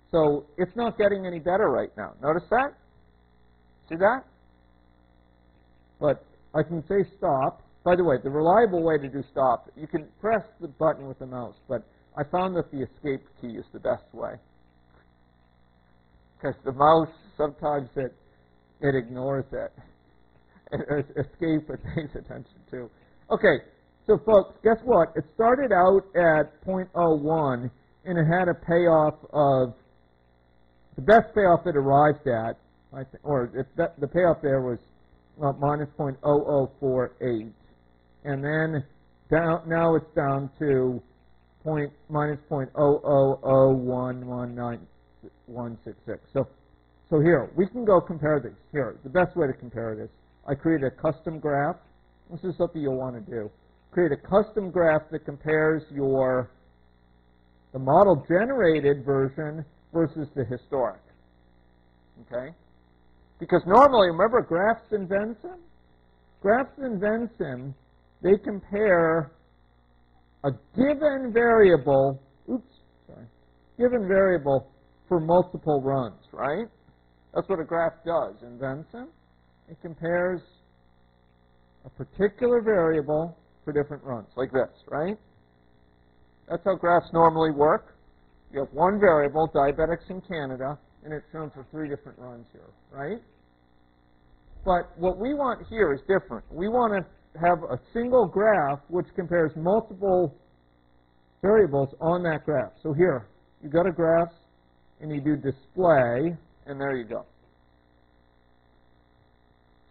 So it's not getting any better right now. Notice that? See that? But I can say stop. By the way, the reliable way to do stop, you can press the button with the mouse, but I found that the escape key is the best way. Because the mouse, sometimes it ignores it. Escape it pays attention to. Okay, so folks, guess what? It started out at 0.01, and it had a payoff of, the best payoff it arrived at, the payoff there was minus 0.0048. And then now it's down to minus 0.000119166. So here, we can go compare these. Here, the best way to compare this, I create a custom graph. This is something you'll want to do. Create a custom graph that compares the model-generated version versus the historic. Okay? Because normally, remember graphs in Vensim? Graphs in Vensim, they compare a given variable, given variable for multiple runs, right? That's what a graph does in Vensim. It compares a particular variable for different runs, like this, right? That's how graphs normally work. You have one variable, diabetics in Canada, and it's shown for 3 different runs here, right? But what we want here is different. We want to have a single graph which compares multiple variables on that graph. So here, you go to graphs, and you do display, and there you go.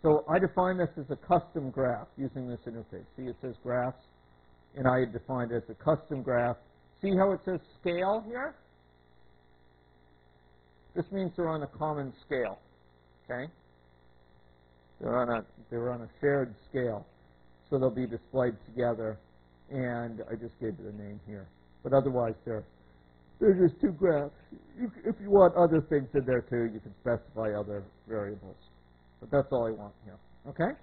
So I define this as a custom graph using this interface. See, it says graphs, and I define it as a custom graph. See how it says scale here? This means they're on a common scale, okay? They're on a shared scale, so they'll be displayed together. And I just gave it a name here, but otherwise they're just 2 graphs. If you want other things in there too, you can specify other variables. But that's all I want here. Okay?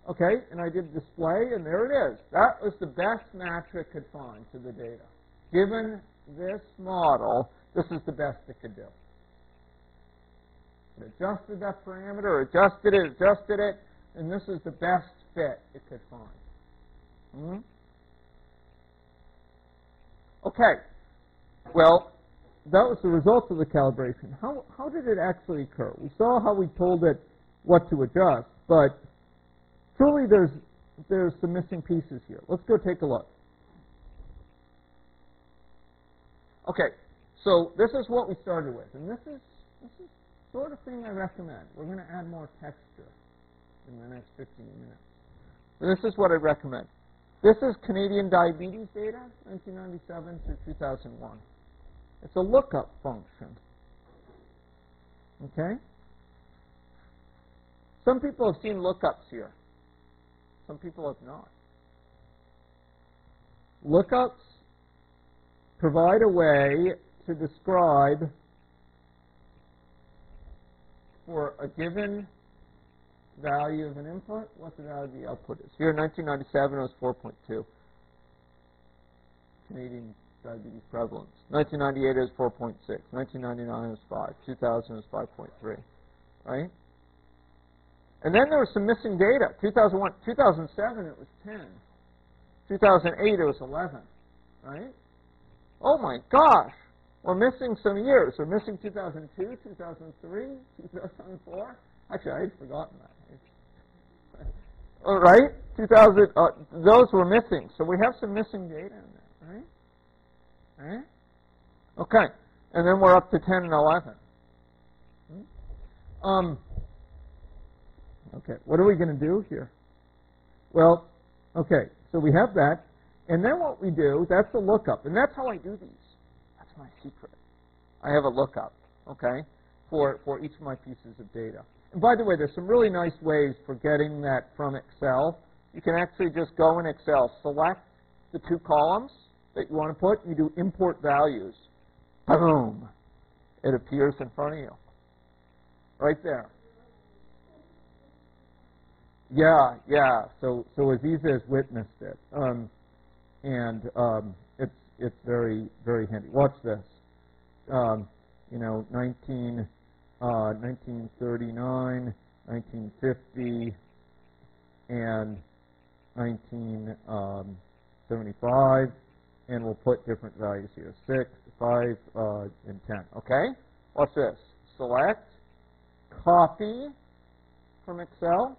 Okay, and I did display, and there it is. That was the best match it could find to the data. Given this model, this is the best it could do. It adjusted that parameter, adjusted it, and this is the best fit it could find. Okay. Well, that was the result of the calibration. How did it actually occur? We saw how we told it what to adjust, but truly there's some missing pieces here. Let's go take a look. Okay, so this is what we started with, and this is sort of thing I recommend. We're going to add more texture in the next 15 minutes. So this is what I recommend. This is Canadian diabetes data, 1997 through 2001. It's a lookup function. Okay? Some people have seen lookups here. Some people have not. Lookups provide a way to describe for a given value of an input what the value of the output is. Here in 1997 it was 4.2. Canadian diabetes prevalence. 1998 is 4.6. 1999 is 5. 2000 is 5.3. Right? And then there was some missing data. 2001, 2007 it was 10. 2008 it was 11. Right? Oh my gosh! We're missing some years. We're missing 2002, 2003, 2004. Actually, I had forgotten that. All right? 2000. Those were missing. So we have some missing data in there. Right? Right? Okay, and then we're up to 10 and 11. Okay, what are we going to do here? Well, okay, so we have that, and then what we do, that's a lookup, and that's how I do these. That's my secret. I have a lookup, okay, for each of my pieces of data. And by the way, there's some really nice ways for getting that from Excel. You can actually just go in Excel, select the two columns that you want to put, you do import values. Boom! It appears in front of you. Right there. Yeah. So Aziza has witnessed it. It's very, very handy. Watch this. 1939, 1950, and 1975. And we'll put different values here, 6, 5, and 10. Okay? Watch this. Select, copy from Excel.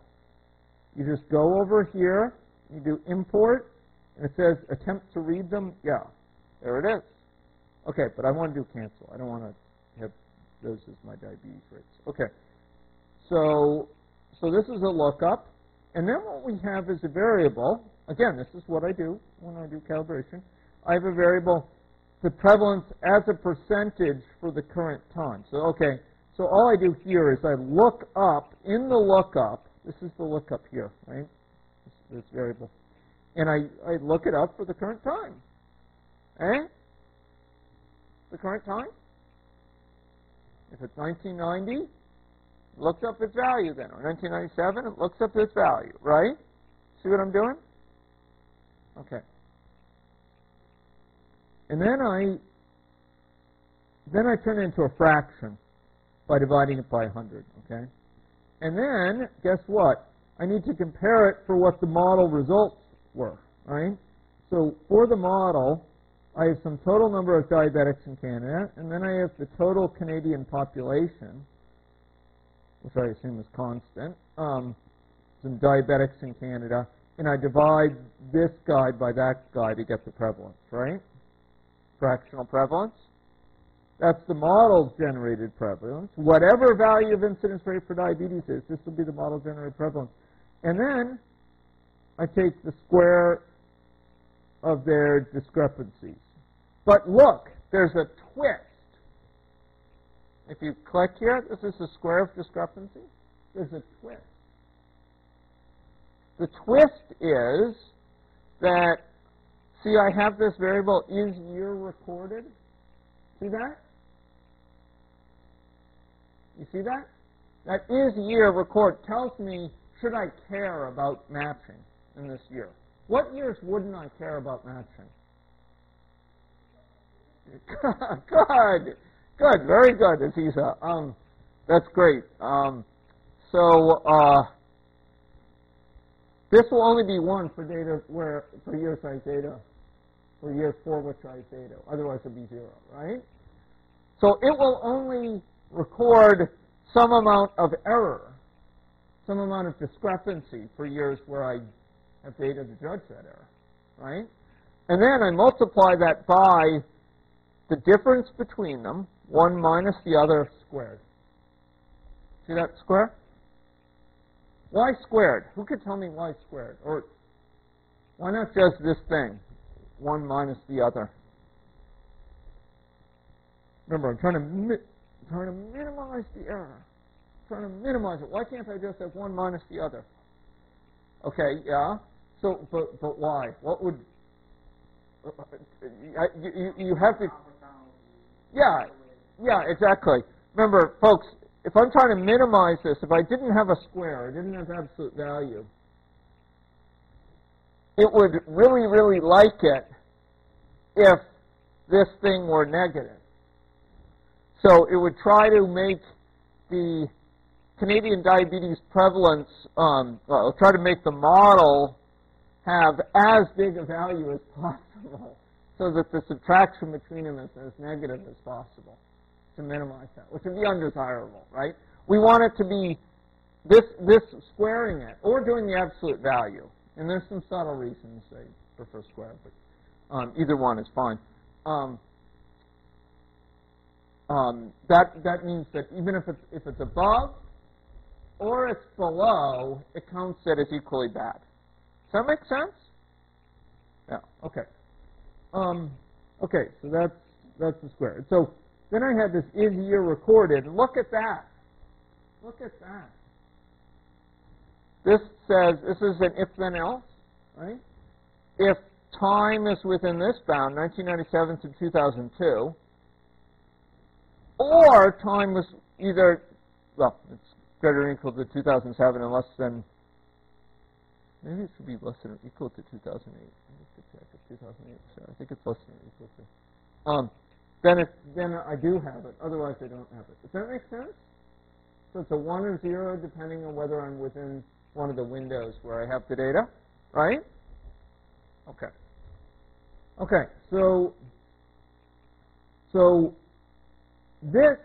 You just go over here, you do import, and it says attempt to read them. Yeah, there it is. Okay, but I want to do cancel. I don't want to have those as my diabetes rates. Okay, so this is a lookup. And then what we have is a variable. Again, this is what I do when I do calibration. I have a variable, the prevalence as a percentage for the current time. So, okay, so all I do here is I look up, in the lookup, this is the lookup here, right, this variable, and I look it up for the current time. Eh? The current time? If it's 1990, it looks up its value then. Or 1997, it looks up its value, right? See what I'm doing? Okay. And then I turn it into a fraction by dividing it by 100, okay? And then, guess what? I need to compare it for what the model results were, right? So for the model, I have some total number of diabetics in Canada, and then I have the total Canadian population, which I assume is constant, some diabetics in Canada, and I divide this guy by that guy to get the prevalence, right? Fractional prevalence. That's the model-generated prevalence. Whatever value of incidence rate for diabetes is, this will be the model-generated prevalence. And then I take the square of their discrepancies. But look, there's a twist. If you click here, this is the square of discrepancy. There's a twist. The twist is that, see, I have this variable is year recorded. See that? You see that? That is year record tells me, should I care about matching in this year? What years wouldn't I care about matching? Good. Good. Very good, Aziza. That's great. This will only be one for data for year size data, for years for which size data. Otherwise, it'll be 0, right? So it will only record some amount of error, some amount of discrepancy for years where I have data to judge that error, right? And then I multiply that by the difference between them, one minus the other squared. See that square? Y squared. Who could tell me y squared? Or why not just this thing, one minus the other? Remember, I'm trying to minimize the error. I'm trying to minimize it. Why can't I just have one minus the other? Okay, yeah. So, but why? What would you have to? Yeah, exactly. Remember, folks, if I'm trying to minimize this, if I didn't have a square, I didn't have absolute value, it would really, really like it if this thing were negative. So it would try to make the Canadian diabetes prevalence, try to make the model have as big a value as possible so that the subtraction between them is as negative as possible to minimize that, which would be undesirable, right? We want it to be this squaring it or doing the absolute value. And there's some subtle reasons they prefer square, but either one is fine. That means that even if it's above or it's below, it counts it as equally bad. Does that make sense? Yeah. Okay. Okay. So that's the square. So then I had this is year recorded. Look at that. Look at that. This says this is an if then else, right? If time is within this bound, 1997 to 2002. Or time was either, well, it's greater than or equal to 2007 and less than, maybe it should be less than or equal to 2008. I need to check if 2008 is there. I think it's less than or equal to. Then I do have it. Otherwise, I don't have it. Does that make sense? So it's a 1 or 0 depending on whether I'm within one of the windows where I have the data, right? Okay. Okay, so this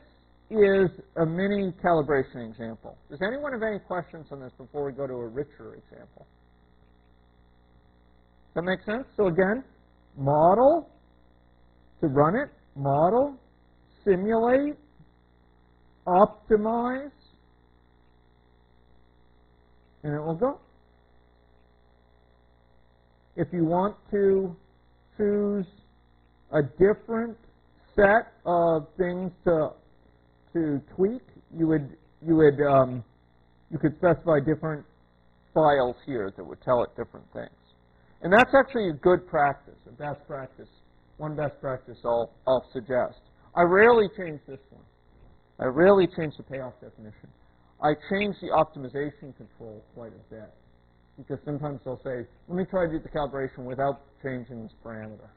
is a mini calibration example. Does anyone have any questions on this before we go to a richer example? Does that make sense? So again, model to run it, model, simulate, optimize, and it will go. If you want to choose a different set of things to tweak, you could specify different files here that would tell it different things. And that's actually a good practice, a best practice, one best practice I'll suggest. I rarely change this one. I rarely change the payoff definition. I change the optimization control quite a bit because sometimes they'll say, let me try to do the calibration without changing this parameter.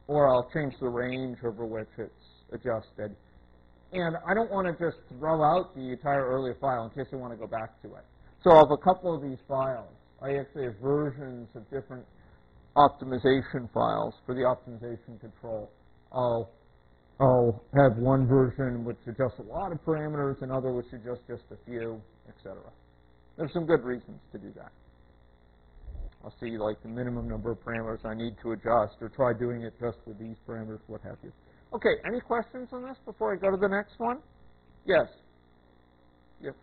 Or I'll change the range over which it's adjusted. And I don't want to just throw out the entire earlier file in case I want to go back to it. So I have a couple of these files. I actually have versions of different optimization files for the optimization control. I'll have one version which adjusts a lot of parameters, another which adjusts just a few, etc. There's some good reasons to do that. I'll see like the minimum number of parameters I need to adjust, or try doing it just with these parameters, what have you. Okay, any questions on this before I go to the next one? Yes. Yes.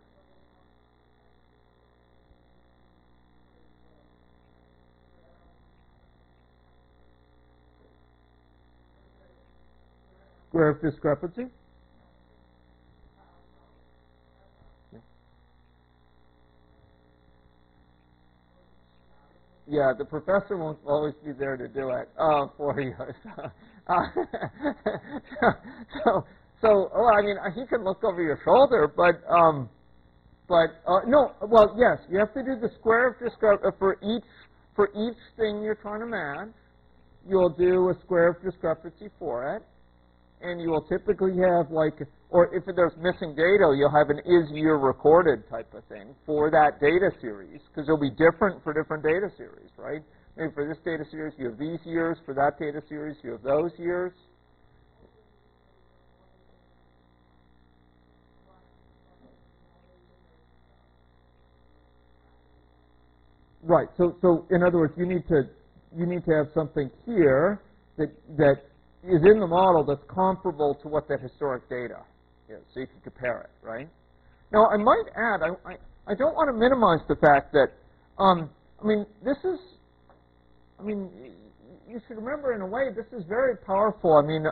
Square of discrepancy? Yeah, the professor won't always be there to do it for you. Well, I mean, he can look over your shoulder, but no. Well, yes, you have to do the square of discrepancy for each thing you're trying to match. You'll do a square of discrepancy for it, and you will typically have or if there's missing data, you'll have an is year recorded type of thing for that data series, because it'll be different for different data series, right? Maybe for this data series, you have these years. For that data series, you have those years. right. So in other words, you need to have something here that is in the model that's comparable to what that historic data is, so you can compare it, right? Now, I might add, I don't want to minimize the fact that, I mean, you should remember, in a way, this is very powerful. I mean,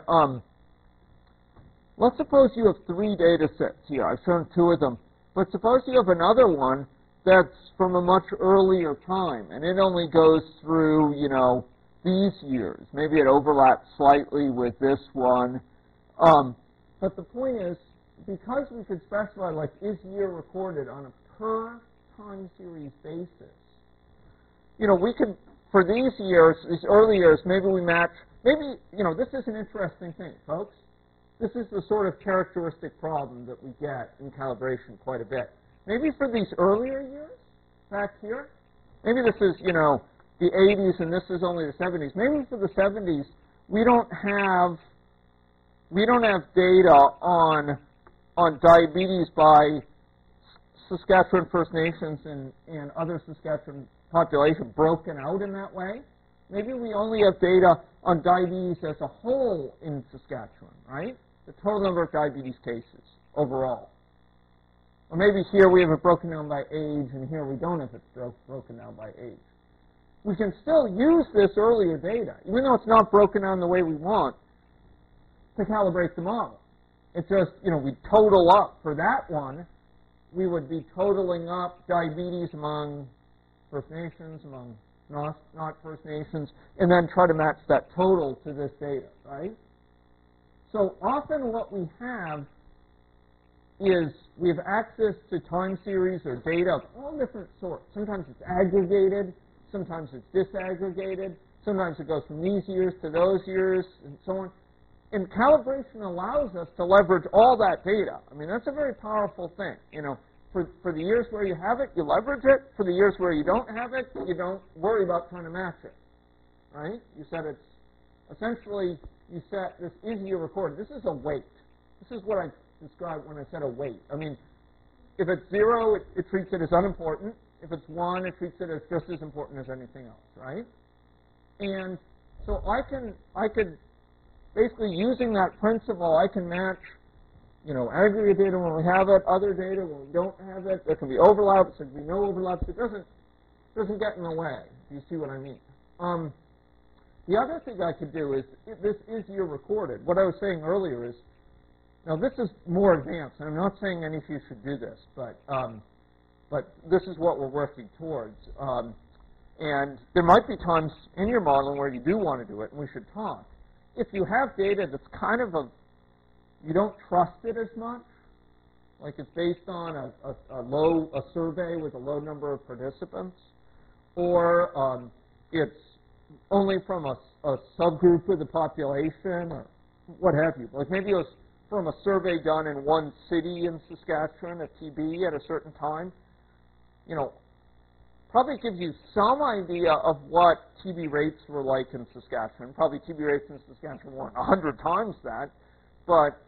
let's suppose you have 3 data sets here. I've shown 2 of them. But suppose you have another one that's from a much earlier time, and it only goes through, you know, these years. Maybe it overlaps slightly with this one. But the point is, because we could specify, like, is year recorded on a per time series basis, you know, we could, for these years, these early years, maybe we match, maybe, you know, this is an interesting thing, folks. This is the sort of characteristic problem that we get in calibration quite a bit. Maybe for these earlier years, back here, maybe this is, you know, the 80s and this is only the 70s. Maybe for the 70s, we don't have data on diabetes by Saskatchewan First Nations and other Saskatchewan population broken out in that way. Maybe we only have data on diabetes as a whole in Saskatchewan, right? The total number of diabetes cases overall. Or maybe here we have it broken down by age, and here we don't have it broken down by age. We can still use this earlier data, even though it's not broken down the way we want, to calibrate the model. It's just, you know, we total up for that one. We would be totaling up diabetes among First Nations, among not First Nations, and then try to match that total to this data, right? So often what we have is we have access to time series or data of all different sorts. Sometimes it's aggregated, sometimes it's disaggregated, sometimes it goes from these years to those years, and so on. And calibration allows us to leverage all that data. I mean, that's a very powerful thing. You know, for the years where you have it, you leverage it. For the years where you don't have it, you don't worry about trying to match it, right? You said it's essentially, you set this is year recorded. This is a weight. This is what I described when I said a weight. I mean, if it's 0, it treats it as unimportant. If it's 1, it treats it as just as important as anything else, right? And so I could basically, using that principle, I can match, you know, aggregate data when we have it, other data when we don't have it. There can be overlaps, there can be no overlaps. It doesn't get in the way. You see what I mean? The other thing I could do is, if this is year recorded, what I was saying earlier is, now this is more advanced, and I'm not saying any of you should do this, but this is what we're working towards. And there might be times in your modeling where you do want to do it, and we should talk. If you have data that's kind of you don't trust it as much, like it's based on a survey with a low number of participants, or it's only from a subgroup of the population, or what have you. Like maybe it was from a survey done in one city in Saskatchewan, a TB, at a certain time. You know, probably gives you some idea of what TB rates were like in Saskatchewan. Probably TB rates in Saskatchewan weren't 100 times that, but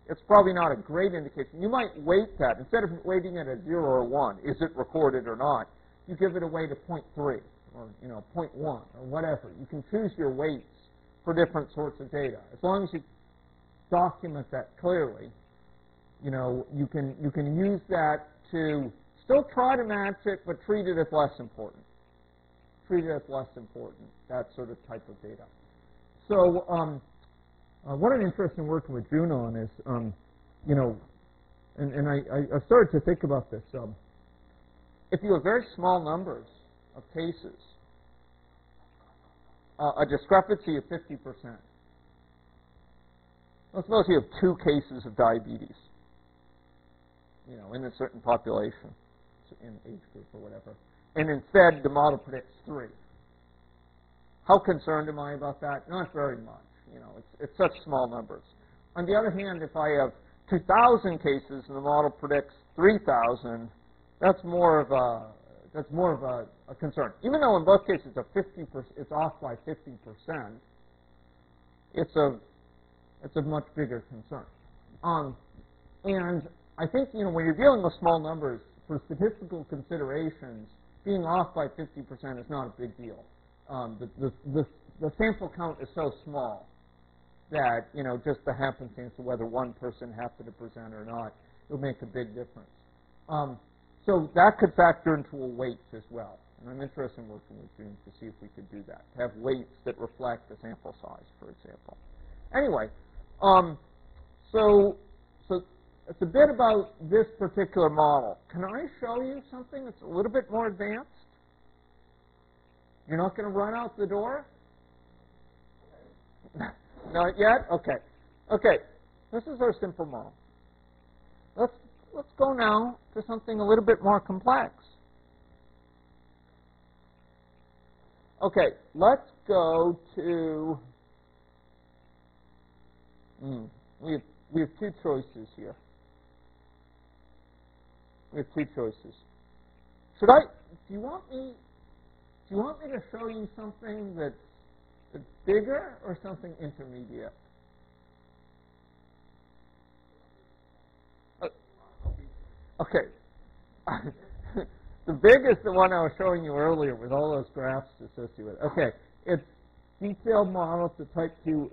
it's probably not a great indication. You might weight that. Instead of weighting it at 0 or 1, is it recorded or not, you give it a weight of 0.3 or, you know, 0.1 or whatever. You can choose your weights for different sorts of data. As long as you document that clearly, you know, you can use that to still try to match it, but treat it as less important. Treat it as less important, that sort of type of data. So what I'm interested in working with June on is, you know, and I started to think about this. If you have very small numbers of cases, a discrepancy of 50%. Let's suppose you have 2 cases of diabetes, you know, in a certain population, in age group or whatever, and instead the model predicts 3. How concerned am I about that? Not very much. You know, it's such small numbers. On the other hand, if I have 2,000 cases and the model predicts 3,000, that's more of a concern. Even though in both cases it's off by 50%, it's a much bigger concern. And I think, you know, when you're dealing with small numbers, for statistical considerations, being off by 50% is not a big deal. The sample count is so small that, you know, just the happenstance of whether one person happened to present or not will make a big difference. So that could factor into a weight as well. And I'm interested in working with June to see if we could do that, to have weights that reflect the sample size, for example. Anyway, so it's a bit about this particular model. Can I show you something that's a little bit more advanced? You're not going to run out the door? Not yet? Okay. Okay. This is our simple model. Let's go now to something a little bit more complex. Okay, let's go to, we have two choices here. We have two choices. Do you want me to show you something that's bigger or something intermediate? Okay. The big is the one I was showing you earlier with all those graphs associated with it. Okay, it's detailed models of type 2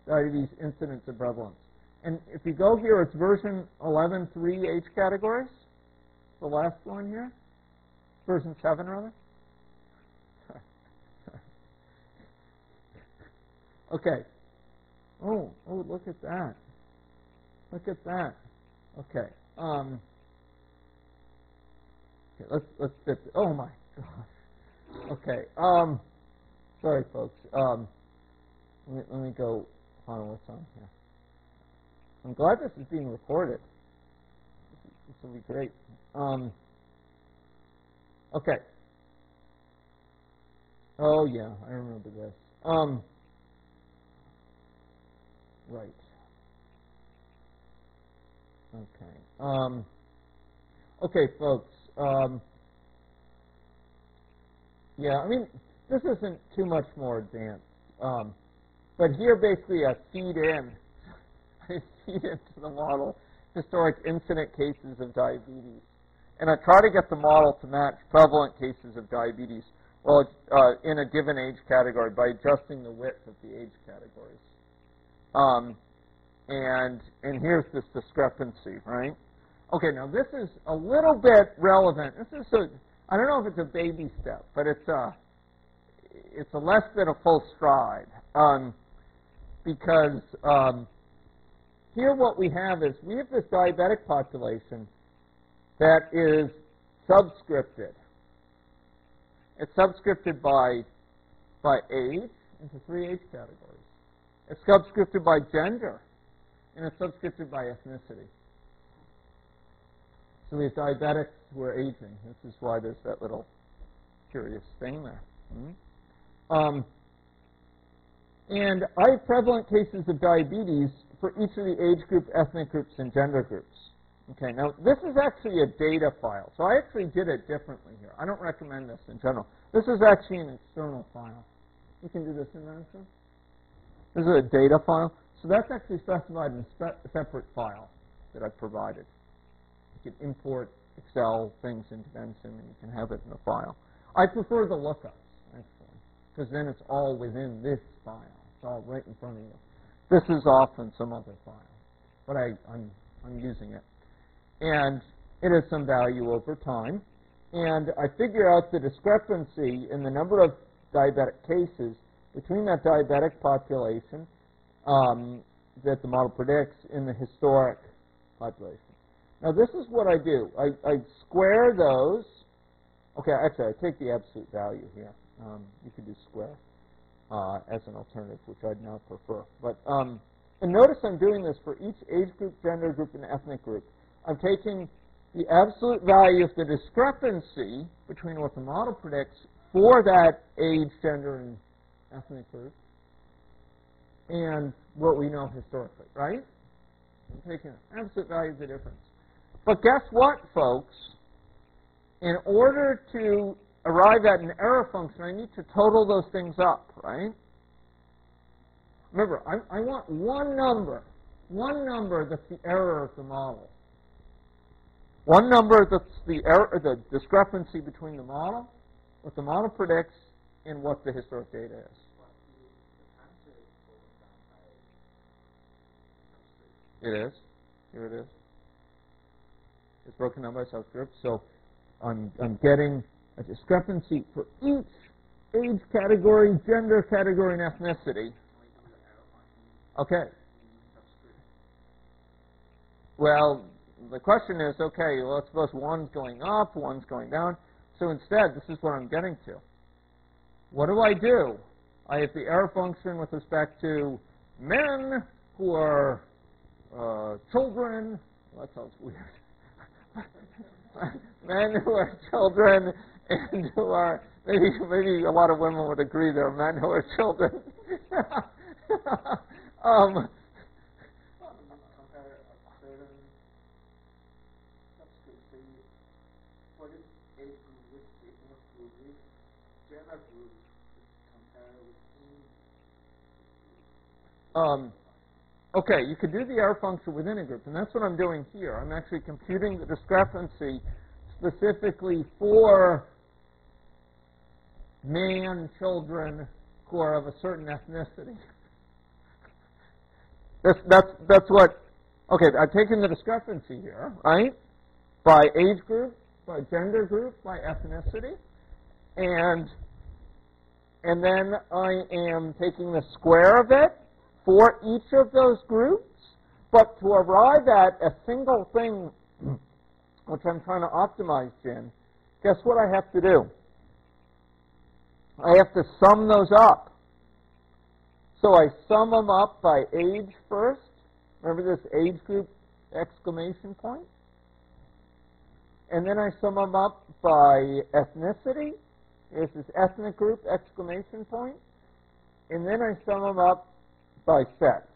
diabetes incidence and prevalence. And if you go here, it's version 11.3 age categories. The last one here. Version 7, rather. Okay. Oh, look at that. Look at that. Okay. Okay, let's fit. Oh my gosh. Okay. Sorry, folks. Let me go on what's on here. I'm glad this is being recorded. This will be great. Okay. Oh yeah, I remember this. Right. Okay. Okay, folks. Yeah, I mean, this isn't too much more advanced. But here, basically, I feed into the model historic incident cases of diabetes. And I try to get the model to match prevalent cases of diabetes in a given age category by adjusting the width of the age categories. And here's this discrepancy, right? Okay, now this is a little bit relevant. This is I don't know if it's a baby step, but it's a less than a full stride. Because here what we have is we have this diabetic population that is subscripted. It's subscripted by age into 3 age categories. It's subscripted by gender, and it's subscripted by ethnicity. So we have diabetics who are aging. This is why there's that little curious thing there. And I have prevalent cases of diabetes for each of the age group, ethnic groups, and gender groups. Okay, now this is actually a data file. So I actually did it differently here. I don't recommend this in general. This is actually an external file. You can do this in Vensim. This is a data file. So that's actually specified in a separate file that I've provided. You can import Excel things into Vensim, and you can have it in a file. I prefer the lookups, actually, because then it's all within this file. It's all right in front of you. This is often some other file, but I'm using it. And it has some value over time. And I figure out the discrepancy in the number of diabetic cases between that diabetic population that the model predicts in the historic population. Now, this is what I do. I square those. Okay, actually, I take the absolute value here. You could do square as an alternative, which I'd now prefer. But and notice I'm doing this for each age group, gender group, and ethnic group. I'm taking the absolute value of the discrepancy between what the model predicts for that age, gender, and ethnic group and what we know historically, right? I'm taking the absolute value of the difference. But guess what, folks? In order to arrive at an error function, I need to total those things up, right? Remember, I want one number that's the error of the model. One number that's the error, the discrepancy between the model, what the model predicts, and what the historic data is. It is. Here it is. It's broken down by subgroup. So I'm getting a discrepancy for each age category, gender category, and ethnicity. Okay. Well, the question is, okay, well, let's suppose one's going up, one's going down. So instead, this is what I'm getting to. What do? I have the error function with respect to men who are children. Well, that sounds weird. Men who are children and who are, maybe a lot of women would agree there are men who are children. Okay, you could do the error function within a group, and that's what I'm doing here. I'm actually computing the discrepancy specifically for children who are of a certain ethnicity. That's what. Okay, I've taken the discrepancy here, right, by age group, by gender group, by ethnicity, and then I am taking the square of it for each of those groups, but to arrive at a single thing, which I'm trying to optimize in, guess what I have to do? I have to sum those up. So I sum them up by age first. Remember this age group exclamation point? And then I sum them up by ethnicity. This is ethnic group exclamation point. And then I sum them up by sex.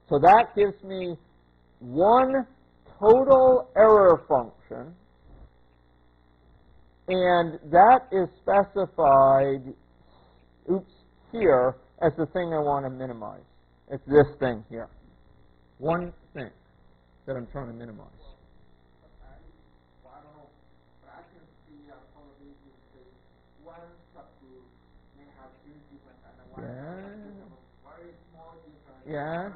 So that gives me one total error function, and that is specified, here as the thing I want to minimize. It's this thing here. One thing that I'm trying to minimize. Yeah.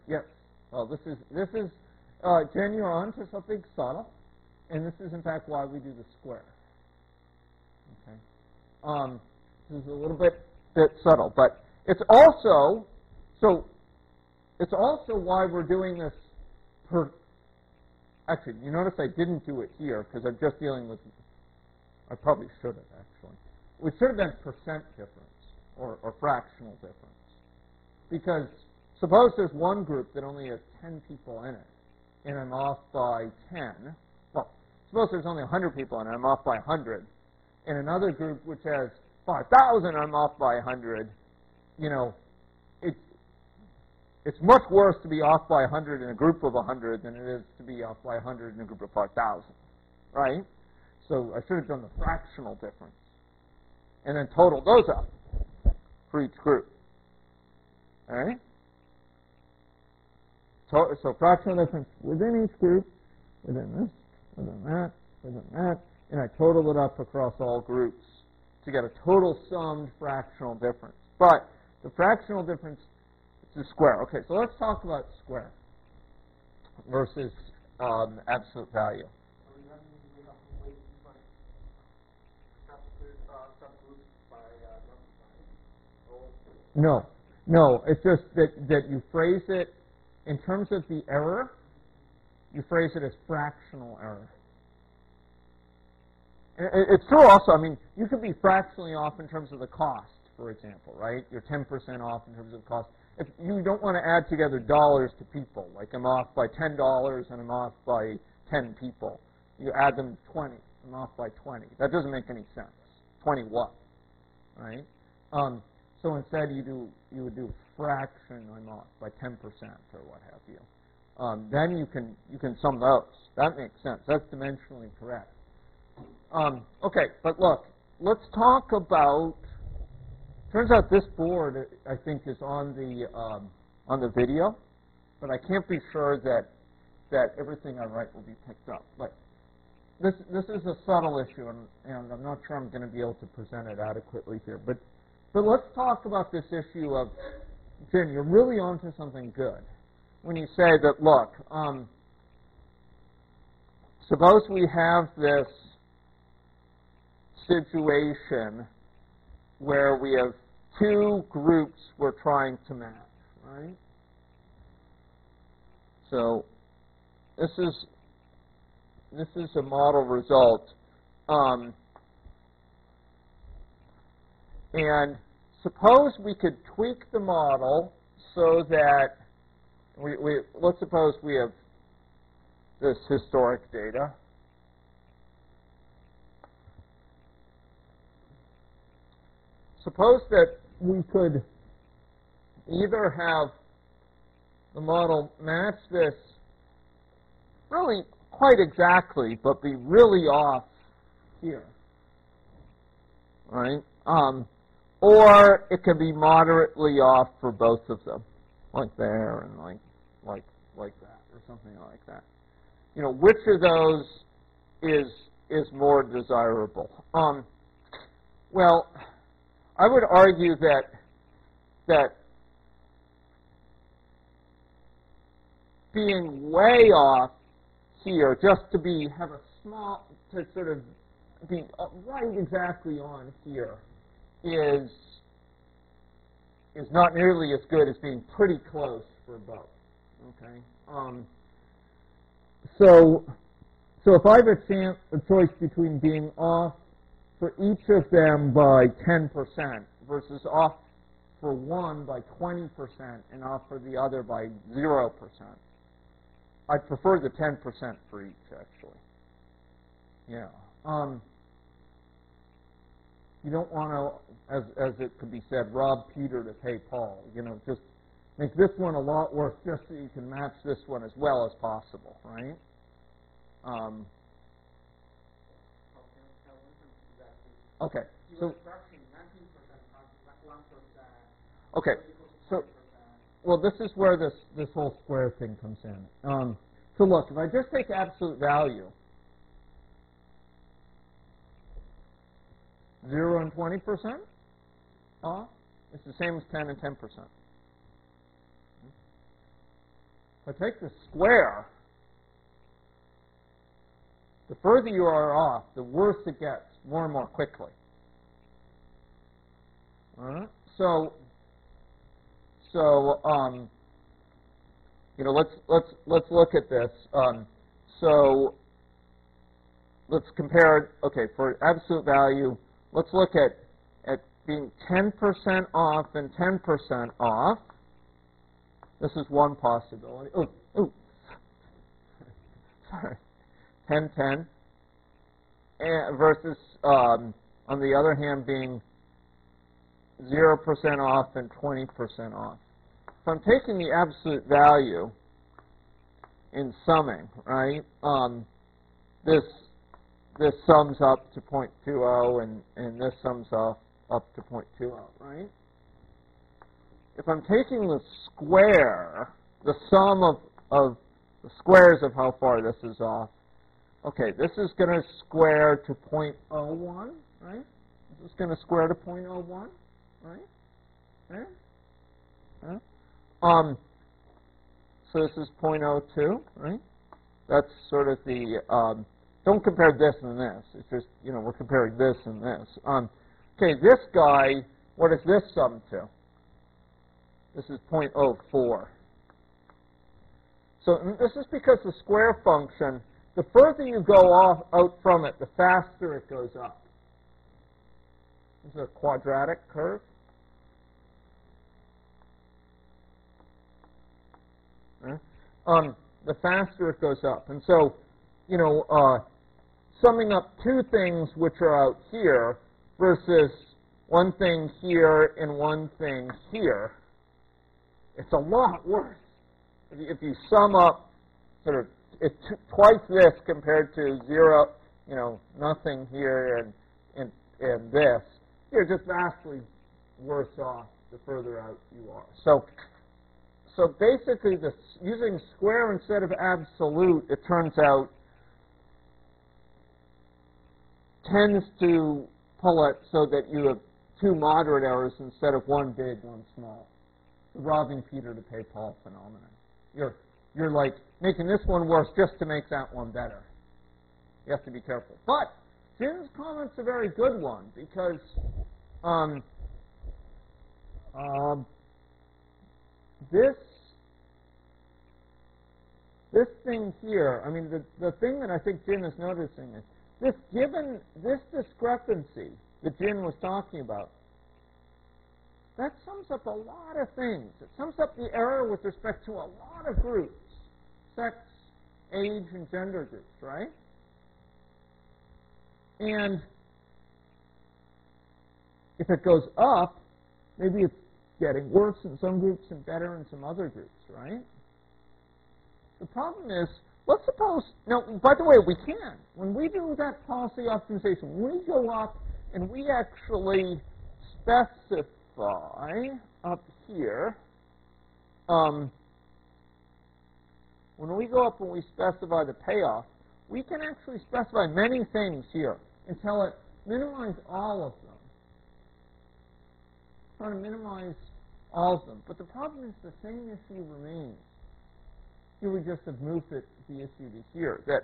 Yes. Well, this is Jen, you're on to something subtle, and this is in fact why we do the square. Okay. This is a little bit subtle, but it's also why we're doing this per. Actually, you notice I didn't do it here because I'm just dealing with. I probably should have actually. We should have done percent difference or fractional difference, because suppose there's one group that only has 10 people in it, and I'm off by 10. Well, suppose there's only 100 people in it, I'm off by 100. In another group which has 5,000, I'm off by 100. You know, it's much worse to be off by 100 in a group of 100 than it is to be off by 100 in a group of 5,000, right? So I should have done the fractional difference, and then total those up for each group. All right? So fractional difference within each group, within this, within that, and I total it up across all groups to get a total summed fractional difference. But the fractional difference is the square. Okay, so let's talk about square versus absolute value. No, it's just that you phrase it, in terms of the error, you phrase it as fractional error. And it's true also, I mean, you could be fractionally off in terms of the cost, for example, right? You're 10% off in terms of cost. If you don't want to add together dollars to people, like I'm off by $10 and I'm off by 10 people. You add them 20, I'm off by 20. That doesn't make any sense. 20 what? Right? So instead you would do fraction, I'm off by 10% or what have you. Then you can sum those. That makes sense. That's dimensionally correct. Okay, but look, let's talk about. Turns out this board I think is on the video, but I can't be sure that everything I write will be picked up. But this is a subtle issue, and I'm not sure I'm going to be able to present it adequately here. But let's talk about this issue of, Jen, you're really onto something good when you say that, look, suppose we have this situation where we have two groups we're trying to match, right? So this is a model result, and suppose we could tweak the model so that let's suppose we have this historic data. Suppose that we could either have the model match this really quite exactly, but be really off here, right? Or it can be moderately off for both of them, like there and like that, or something like that. You know, which of those is more desirable? Well, I would argue that being way off here, just to have a small, to sort of be right exactly on here, is not nearly as good as being pretty close for both. Okay. So if I have a choice between being off for each of them by 10% versus off for one by 20% and off for the other by 0%, I'd prefer the 10% for each, actually. Yeah. You don't want to, as it could be said, rob Peter to pay Paul. You know, just make this one a lot worse just so you can match this one as well as possible, right? Okay. So. Okay. So. Well, this is where this whole square thing comes in. So look, if I just take absolute value, 0 and 20% off, it's the same as 10 and 10%. If I take the square, the further you are off, the worse it gets, more and more quickly. All right? So you know, let's look at this. So let's compare it. Okay, for absolute value, let's look at being 10% off and 10% off. This is one possibility. Oh, sorry, 10, 10. Versus, on the other hand, being 0% off and 20% off. So I'm taking the absolute value in summing, right? This sums up to 0.20 and this sums up to 0.20, right? If I'm taking the square, the sum of the squares of how far this is off, okay, this is going to square to 0.01, right? This is going to square to 0.01, right? Okay. Huh? So this is 0.02, right? That's sort of the, don't compare this and this. It's just, you know, we're comparing this and this. Okay, this guy, what does this sum to? This is 0.04. So this is because the square function, the further you go out from it, the faster it goes up. This is a quadratic curve. The faster it goes up. And so, you know, summing up two things which are out here versus one thing here and one thing here, it's a lot worse. If you sum up sort of twice this compared to 0, you know, nothing here and this, you're just vastly worse off the further out you are. So basically, using square instead of absolute, it turns out tends to pull it so that you have two moderate errors instead of one big, one small. The robbing Peter to pay Paul phenomenon. You're like making this one worse just to make that one better. You have to be careful. But Jin's comment's a very good one because this thing here, I mean, the thing that I think Jin is noticing is given this discrepancy that Jin was talking about, that sums up a lot of things. It sums up the error with respect to a lot of groups, sex, age, and gender groups, right? And if it goes up, maybe it's getting worse in some groups and better in some other groups, right? The problem is, let's suppose, now, by the way, we can. When we do that policy optimization, when we go up and we actually specify up here, when we go up and we specify the payoff, we can actually specify many things here and tell it minimize all of them. Try to minimize all of them. But the problem is the same issue remains. Here we just have moved the issue to here. That,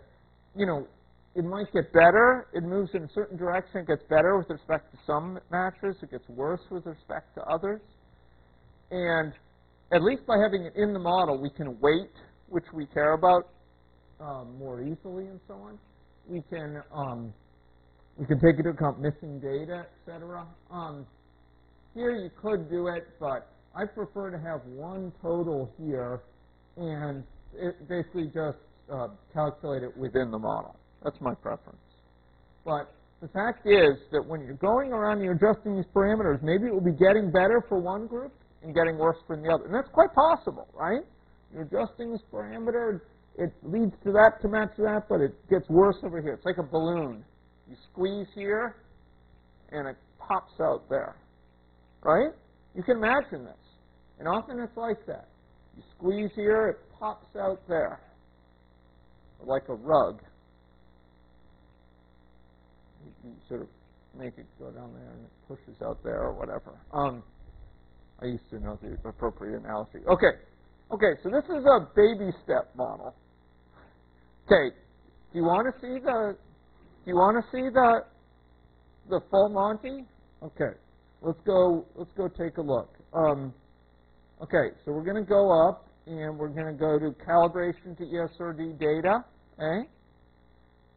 you know, it might get better. It moves in a certain direction. It gets better with respect to some matches. It gets worse with respect to others. And at least by having it in the model, we can weight which we care about more easily and so on. We can take into account missing data, etc. Here you could do it, but I prefer to have one total here and basically just calculate it within the model. That's my preference. But the fact is that when you're going around and you're adjusting these parameters, maybe it will be getting better for one group and getting worse for the other. And that's quite possible, right? You're adjusting this parameter, it leads to that to match that, but it gets worse over here. It's like a balloon. You squeeze here, and it pops out there, right? You can imagine this. And often it's like that. You squeeze here, it pops out there, like a rug. You sort of make it go down there, and it pushes out there or whatever. I used to know the appropriate analogy. Okay, so this is a baby step model. Okay, do you want to see the full Monty? Okay, let's go take a look. Okay, so we're going to go up and we're going to go to calibration to ESRD data, okay?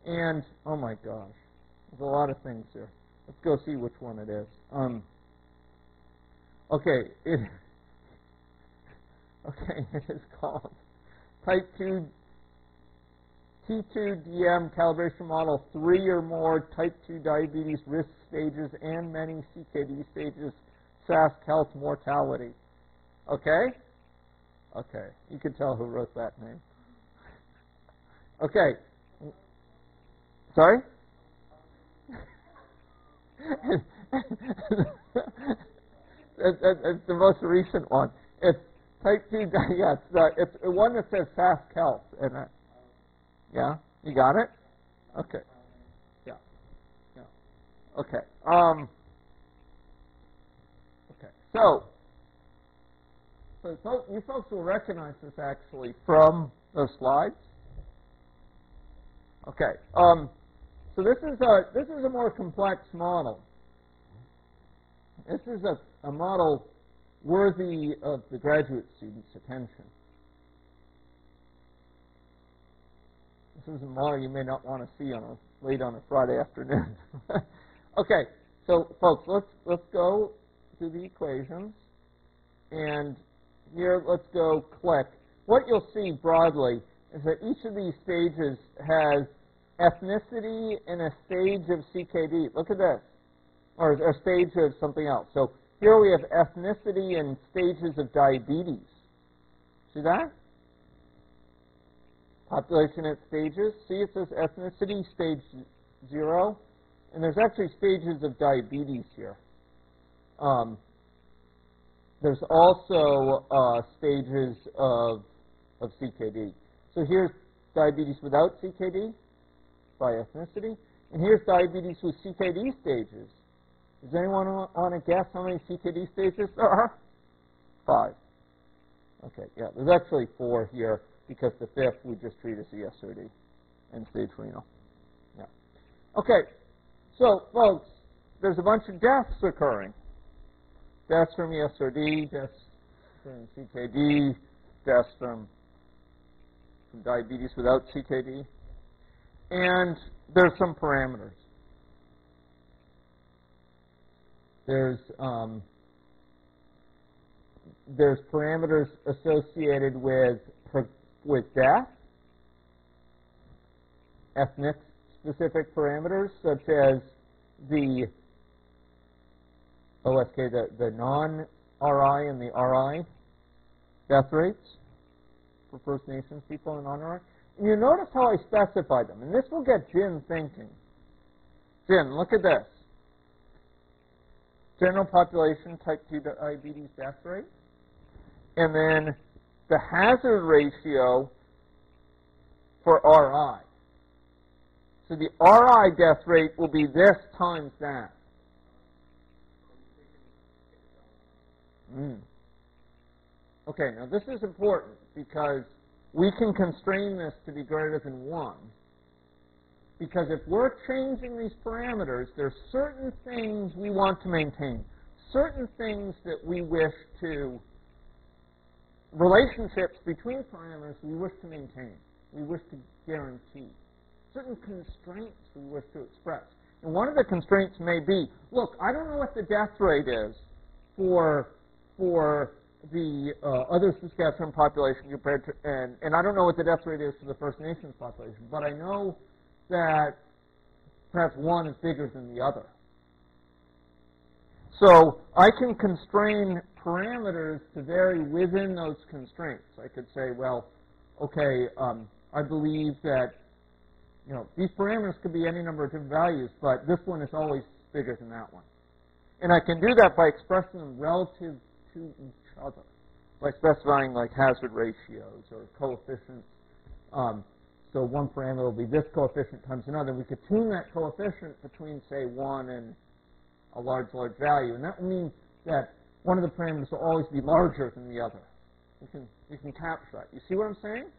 And oh my gosh, there's a lot of things here. Let's go see which one it is. Okay, it is called Type 2 T2DM calibration model, 3 or more type 2 diabetes risk stages and many CKD stages, SASC health mortality. Okay? Okay, you can tell who wrote that name. Okay. Sorry? It's the most recent one. It's type 2, yeah, it's one that says SASC health in it. Yeah, you got it? Okay. Yeah. Okay. Okay. So you folks will recognize this actually from those slides. Okay. So this is a more complex model. This is a model worthy of the graduate student's attention. This is a model you may not want to see late on a Friday afternoon. Okay, so folks, let's go to the equations, and here let's go click. What you'll see broadly is that each of these stages has ethnicity and a stage of CKD. Look at this, or a stage of something else. So here we have ethnicity and stages of diabetes. See that? Population at stages. See, it says ethnicity, stage 0. And there's actually stages of diabetes here. There's also stages of CKD. So here's diabetes without CKD by ethnicity. And here's diabetes with CKD stages. Does anyone want to guess how many CKD stages there are? 5. Okay, yeah, there's actually 4 here because the 5th we just treat as ESRD, end-stage renal. Yeah. Okay, so folks, there's a bunch of deaths occurring. Deaths from ESRD, deaths from CKD, deaths from diabetes without CKD. And there's some parameters. There's parameters associated with death, ethnic specific parameters such as the OSK, the non-RI and the RI death rates for First Nations people and non-RI. And you notice how I specify them, and this will get Jim thinking. Jim, look at this. General population type 2 diabetes death rate, and then the hazard ratio for RI. So the RI death rate will be this times that. Okay, now this is important because we can constrain this to be greater than 1. Because if we're changing these parameters, there's certain things we want to maintain, certain things that we wish to, relationships between parameters we wish to maintain, we wish to guarantee, certain constraints we wish to express. And one of the constraints may be, look, I don't know what the death rate is for the other Saskatchewan population compared to, and I don't know what the death rate is for the First Nations population, but I know that perhaps one is bigger than the other. So I can constrain parameters to vary within those constraints. I could say, well, okay, I believe that these parameters could be any number of different values, but this one is always bigger than that one. And I can do that by expressing them relative to each other, by specifying like hazard ratios or coefficients. So one parameter will be this coefficient times another. We could tune that coefficient between, say, 1 and a large value. And that would mean that one of the parameters will always be larger than the other. You can capture that. You see what I'm saying?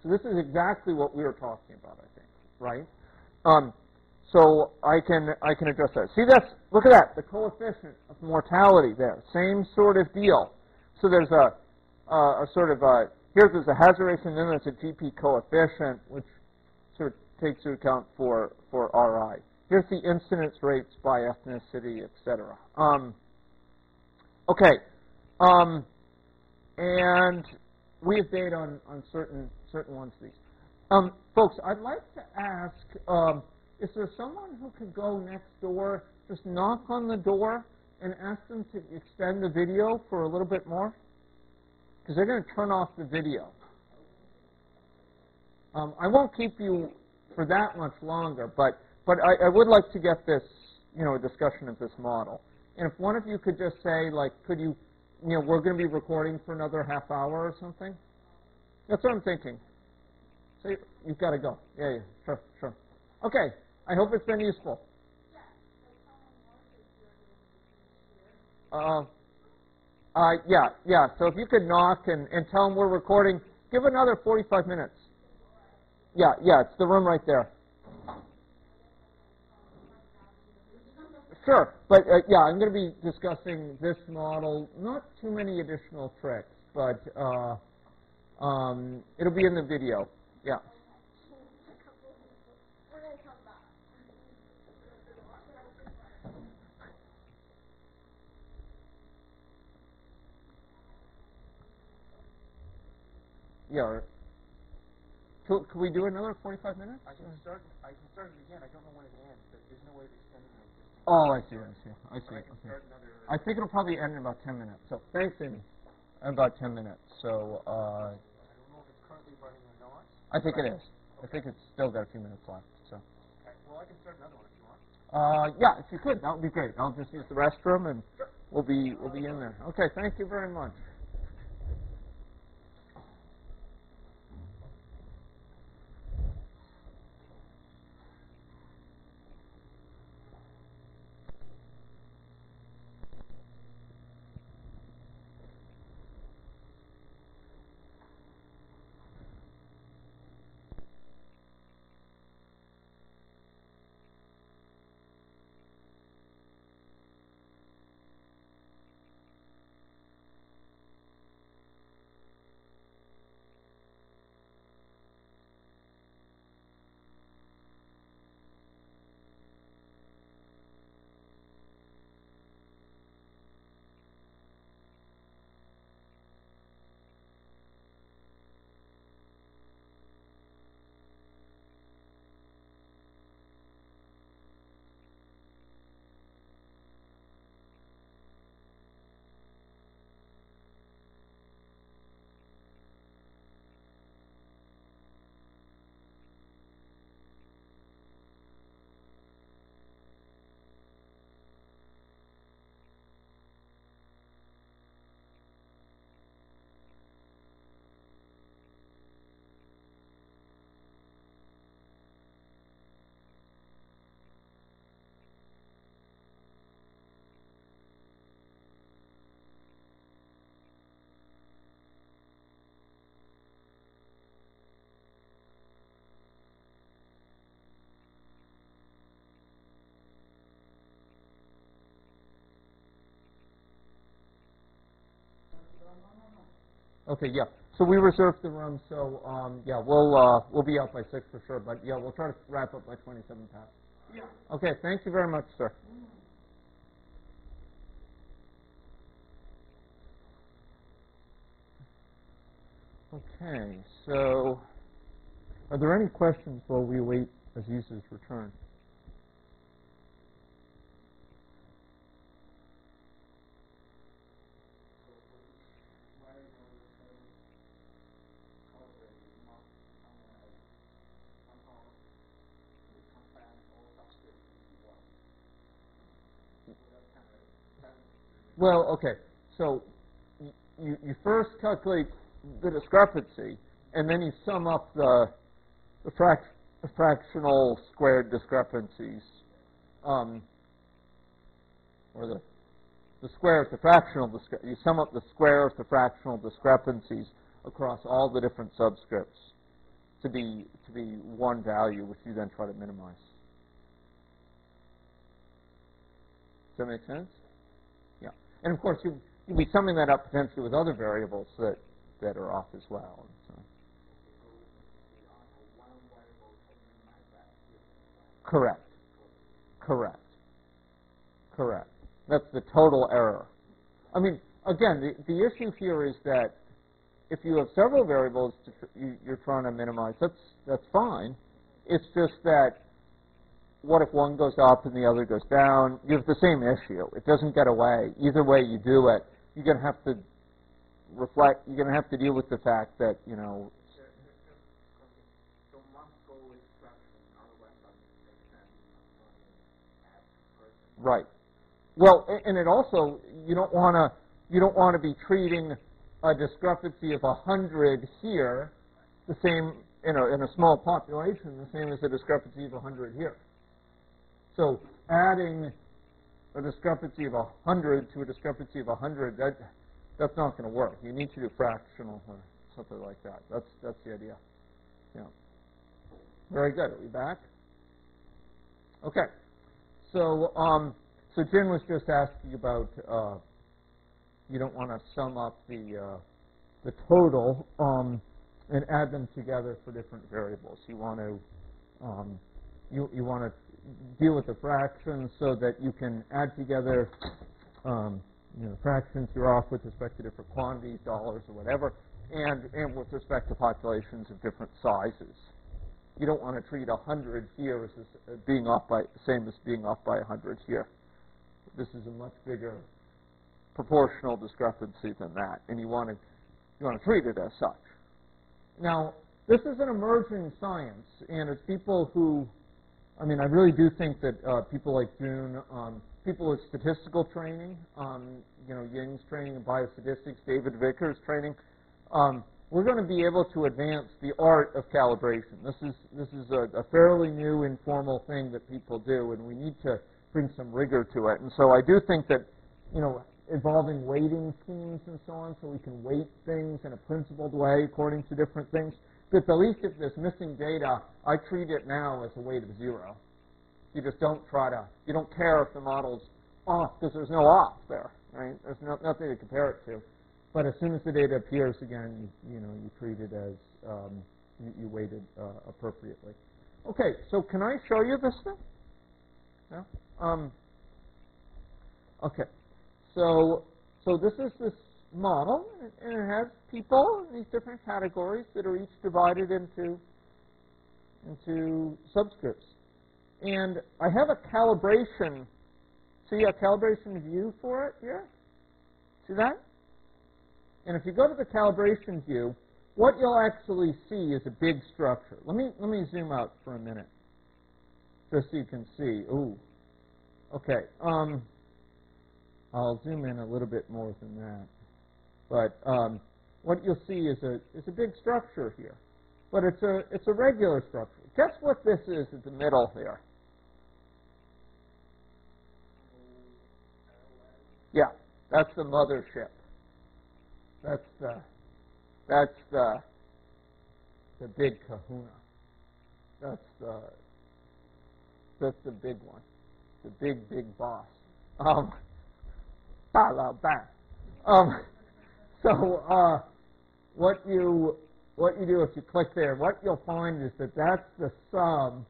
So this is exactly what we were talking about, I think, right? So I can address that. See, look at that, the coefficient of mortality there. Same sort of deal. So there's a sort of a, here there's a hazard ratio, and then there's a GP coefficient, which sort of takes into account for RI. Here's the incidence rates by ethnicity, etc. Okay, and we have data on certain ones of these. Folks, I'd like to ask, is there someone who could go next door, just knock on the door, and ask them to extend the video for a little bit more? Because they're going to turn off the video. I won't keep you for that much longer, but I would like to get this, a discussion of this model. And if one of you could just say, like, could you, we're going to be recording for another half hour or something. That's what I'm thinking. So you've got to go. Yeah, sure. Okay, I hope it's been useful. Yeah. So if you could knock and tell them we're recording, give another 45 minutes. Yeah, it's the room right there. Sure, but yeah, I'm going to be discussing this model. Not too many additional tricks, but it'll be in the video. Yeah. Yeah. Can we do another 45 minutes? I can start it again. I don't know when it ends, but there's no way of extending it. Oh, I see. I can start another. I think it'll probably end in about 10 minutes. So thanks, Amy. About 10 minutes. So I don't know if it's currently running or not. I think it is. Okay. I think it's still got a few minutes left. So. Okay. Well, I can start another one if you want. Yeah, if you could, that would be great. I'll just use the restroom and we'll be in there. Okay. Thank you very much. Okay, yeah. So we reserved the room, so yeah, we'll be out by 6 for sure. But yeah, we'll try to wrap up by 27 past. Yeah. Okay, thank you very much, sir. Okay, so are there any questions while we wait Aziz's return? Well, okay, so you first calculate the discrepancy, and then you sum up the fractional squared discrepancies, or the square of the fractional, you sum up the square of the fractional discrepancies across all the different subscripts to be one value, which you then try to minimize. Does that make sense? Yeah. And of course, you'll be summing that up potentially with other variables that are off as well. So. Correct. Correct. Correct. That's the total error. I mean, again, the issue here is that if you have several variables you're trying to minimize, that's fine. It's just that what if one goes up and the other goes down? You have the same issue. It doesn't get away. Either way you do it, you're going to have to reflect. You're going to have to deal with the fact that Right. Well, and it also you don't want to be treating a discrepancy of 100 here the same in a small population the same as a discrepancy of 100 here. So adding a discrepancy of 100 to a discrepancy of 100 that's not going to work. You need to do fractional or something like that. That's the idea. Yeah. Very good. Are we back? Okay. So so Jen was just asking about you don't want to sum up the total and add them together for different variables. You want to you want to deal with the fractions so that you can add together fractions you're off with respect to different quantities, dollars or whatever, and with respect to populations of different sizes. You don't want to treat 100 here as being off by same as being off by 100 here. This is a much bigger proportional discrepancy than that, and you want to treat it as such. Now, this is an emerging science, and it's people who, I mean, I really do think that people like June, people with statistical training, Ying's training in biostatistics, David Vickers' training, we're going to be able to advance the art of calibration. This is a fairly new informal thing that people do, and we need to bring some rigor to it. And so I do think that, involving weighting schemes and so on, so we can weight things in a principled way according to different things. But at least if there's missing data, I treat it now as a weight of 0. You just don't you don't care if the model's off because there's no off there, right? There's nothing to compare it to. But as soon as the data appears again, you treat it as you weight it appropriately. Okay, so can I show you this thing? No? Okay, so this is this model, and it has people in these different categories that are each divided into subscripts. And I have a calibration. See a calibration view for it here? See that? And if you go to the calibration view, what you'll actually see is a big structure. Let me zoom out for a minute, just so you can see. Ooh, okay. I'll zoom in a little bit more than that. But what you'll see is a big structure here, but it's a regular structure. Guess what this is at the middle here? Yeah, that's the mothership. That's the big kahuna. That's the big one. The big boss. Ba la ba. So what you do if you click there, what you'll find is that that's the sum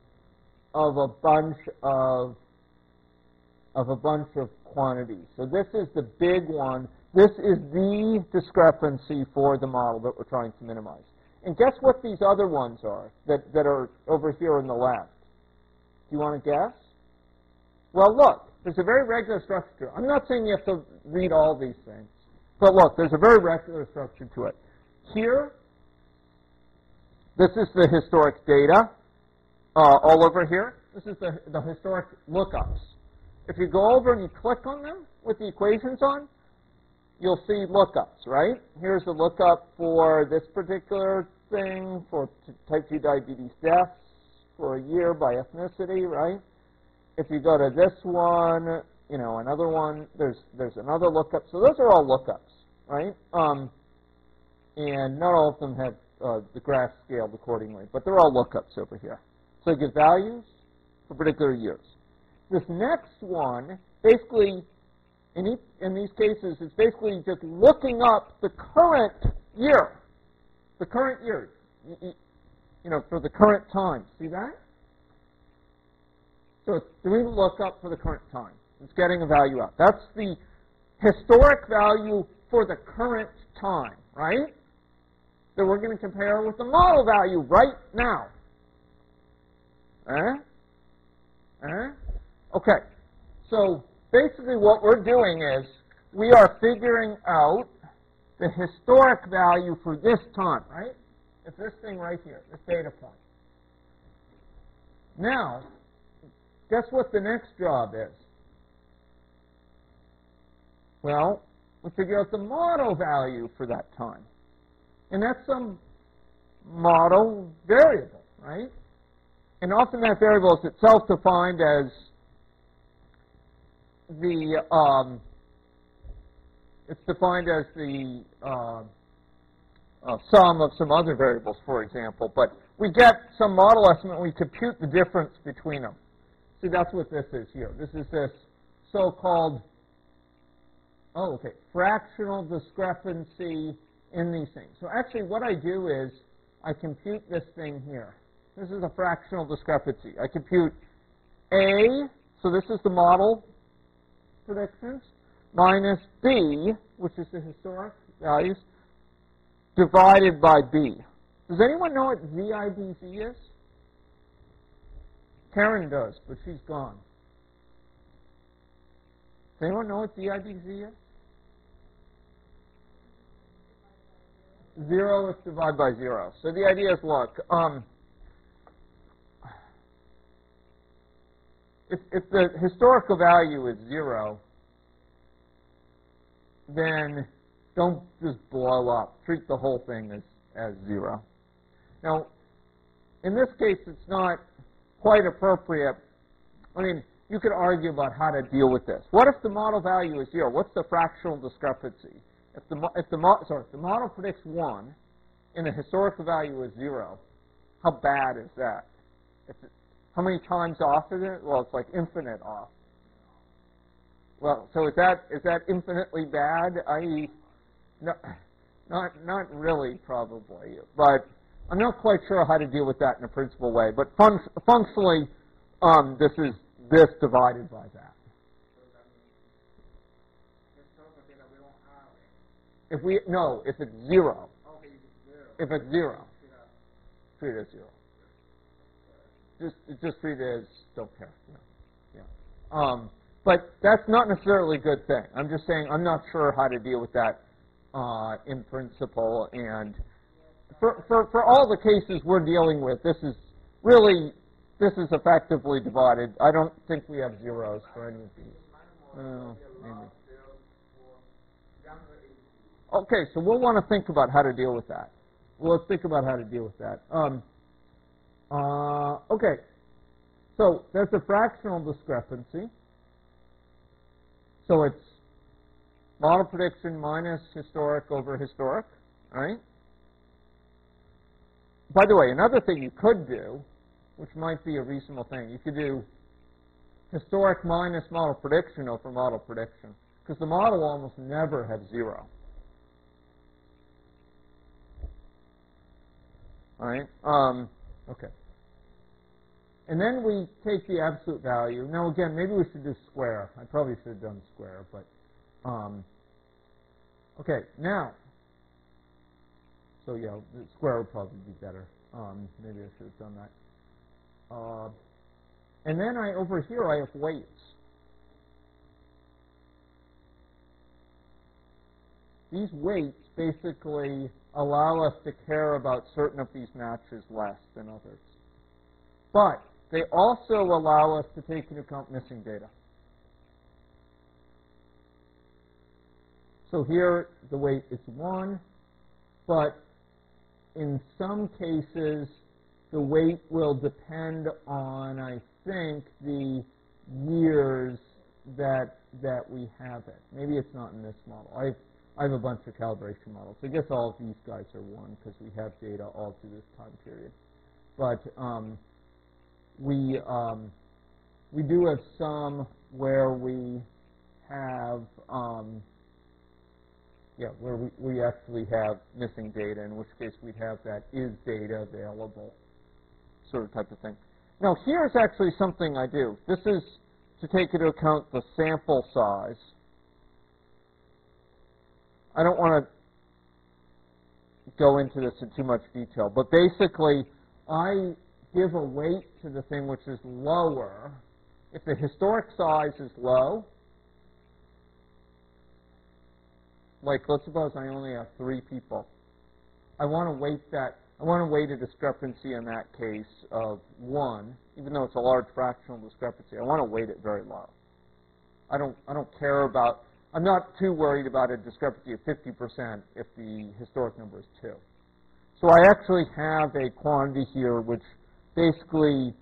of a bunch of quantities. So this is the big one. This is the discrepancy for the model that we're trying to minimize. And guess what these other ones are that are over here on the left? Do you want to guess? Well, look, there's a very regular structure. I'm not saying you have to read all these things. But look, there's a very regular structure to it. Here, this is the historic data all over here. This is the historic lookups. If you go over and you click on them with the equations on, you'll see lookups, right? Here's a lookup for this particular thing, for type 2 diabetes deaths for a year by ethnicity, right? If you go to this one, you know, another one, there's another lookup. So those are all lookups, right? And not all of them have the graph scaled accordingly, but they're all lookups over here. So they give values for particular years. This next one, basically, in these cases, it's basically just looking up the current year, the current year, you know, for the current time. See that? So it's doing the lookup for the current time. It's getting a value out. That's the historic value for the current time, right? That we're going to compare with the model value right now. Okay. So basically what we're doing is we are figuring out the historic value for this time, right? It's this thing right here, this data point. Now, guess what the next job is? Well, we figure out the model value for that time. And that's some model variable, right? And often that variable is itself defined as the sum of some other variables, for example. But we get some model estimate, we compute the difference between them. See, that's what this is here. This is this so-called, fractional discrepancy in these things. So actually what I do is I compute this thing here. This is a fractional discrepancy. I compute A, so this is the model predictions, minus B, which is the historic values, divided by B. Does anyone know what VIBZ is? Karen does, but she's gone. Does anyone know what VIBZ is? 0 is divided by 0. So the idea is, look, if the historical value is 0, then don't just blow up. Treat the whole thing as 0. Now, in this case, it's not quite appropriate. I mean, you could argue about how to deal with this. What if the model value is 0? What's the fractional discrepancy? If the model predicts 1 and the historical value is 0, how bad is that? How many times off is it? Well, it's like infinite off. Well, so is that infinitely bad? No, not really, probably. But I'm not quite sure how to deal with that in a principal way. But functionally, this is this divided by that. If it's 0. Okay, it's 0. If it's 0, treat it as 0. Just treat it as don't care. Yeah. But that's not necessarily a good thing. I'm just saying I'm not sure how to deal with that in principle. And for all the cases we're dealing with, this is effectively divided. I don't think we have zeros for any of these. Maybe. Okay, so we'll want to think about how to deal with that. Well, let's think about how to deal with that. Okay, so there's a fractional discrepancy. So it's model prediction minus historic over historic, right? By the way, another thing you could do, which might be a reasonable thing, you could do historic minus model prediction over model prediction, because the model almost never has 0. All right? Okay. And then we take the absolute value. Now, again, maybe we should do square. I probably should have done square, but okay, now, so yeah, the square would probably be better. Maybe I should have done that. And then over here, I have weights. These weights basically allow us to care about certain of these matches less than others. But they also allow us to take into account missing data. So here, the weight is 1, but in some cases, the weight will depend on, I think, the years that we have it. Maybe it's not in this model. I have a bunch of calibration models. I guess all of these guys are 1 because we have data all through this time period. But we do have some where we have where we actually have missing data, in which case we'd have that is data available sort of type of thing. Now here's actually something I do. This is to take into account the sample size. I don't want to go into this in too much detail, but basically I give a weight to the thing which is lower. If the historic size is low, like let's suppose I only have 3 people, I want to weight that. I want to weight a discrepancy in that case of 1, even though it's a large fractional discrepancy. I want to weight it very low. I don't care about. I'm not too worried about a discrepancy of 50% if the historic number is 2. So I actually have a quantity here which basically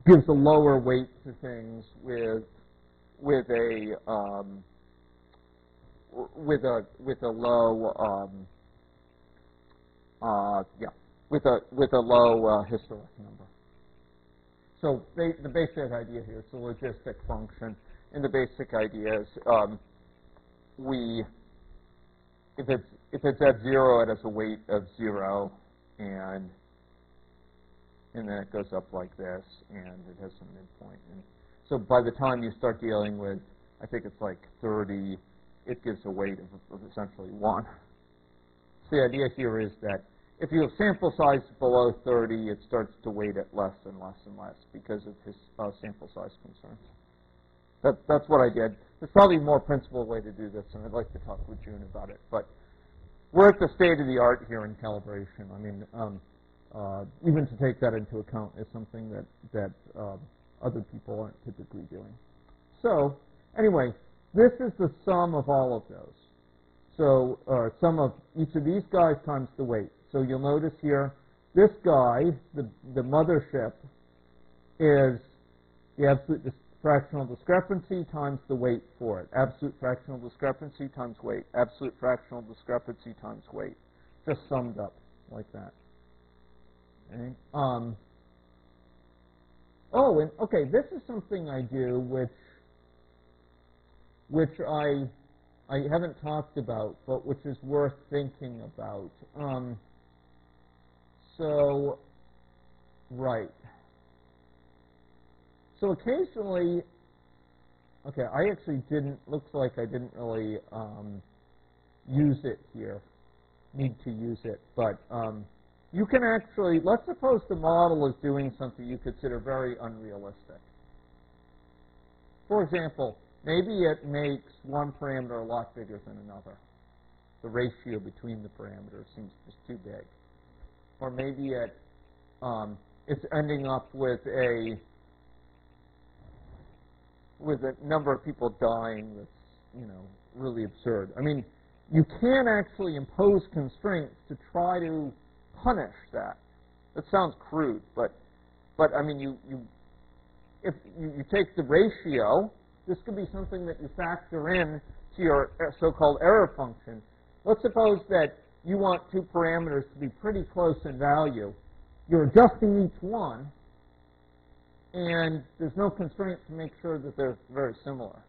gives a lower weight to things with a low historic number. So the basic idea here is a logistic function, and the basic idea is if it's at 0, it has a weight of 0, and then it goes up like this, and it has some midpoint. And so by the time you start dealing with, I think it's like 30, it gives a weight of essentially 1. So the idea here is that if you have sample size below 30, it starts to weight it less and less and less because of his sample size concerns. That's what I did. There's probably a more principled way to do this, and I'd like to talk with June about it. But we're at the state of the art here in calibration. I mean, even to take that into account is something that other people aren't typically doing. So anyway, this is the sum of all of those. So sum of each of these guys times the weight. So you'll notice here, this guy, the mothership, is the absolute fractional discrepancy times the weight for it. Absolute fractional discrepancy times weight. Absolute fractional discrepancy times weight. Just summed up like that. Okay. And okay, this is something I do which I haven't talked about, but which is worth thinking about. Right. So occasionally, okay, I actually looks like I didn't really use it here, need to use it, but you can actually, let's suppose the model is doing something you consider very unrealistic. For example, maybe it makes one parameter a lot bigger than another. The ratio between the parameters seems just too big. Or maybe it's ending up with a number of people dying that's, really absurd. I mean, you can actually impose constraints to try to punish that. That sounds crude, but I mean, if you take the ratio, this could be something that you factor in to your so-called error function. Let's suppose that you want 2 parameters to be pretty close in value. You're adjusting each one, and there's no constraint to make sure that they're very similar,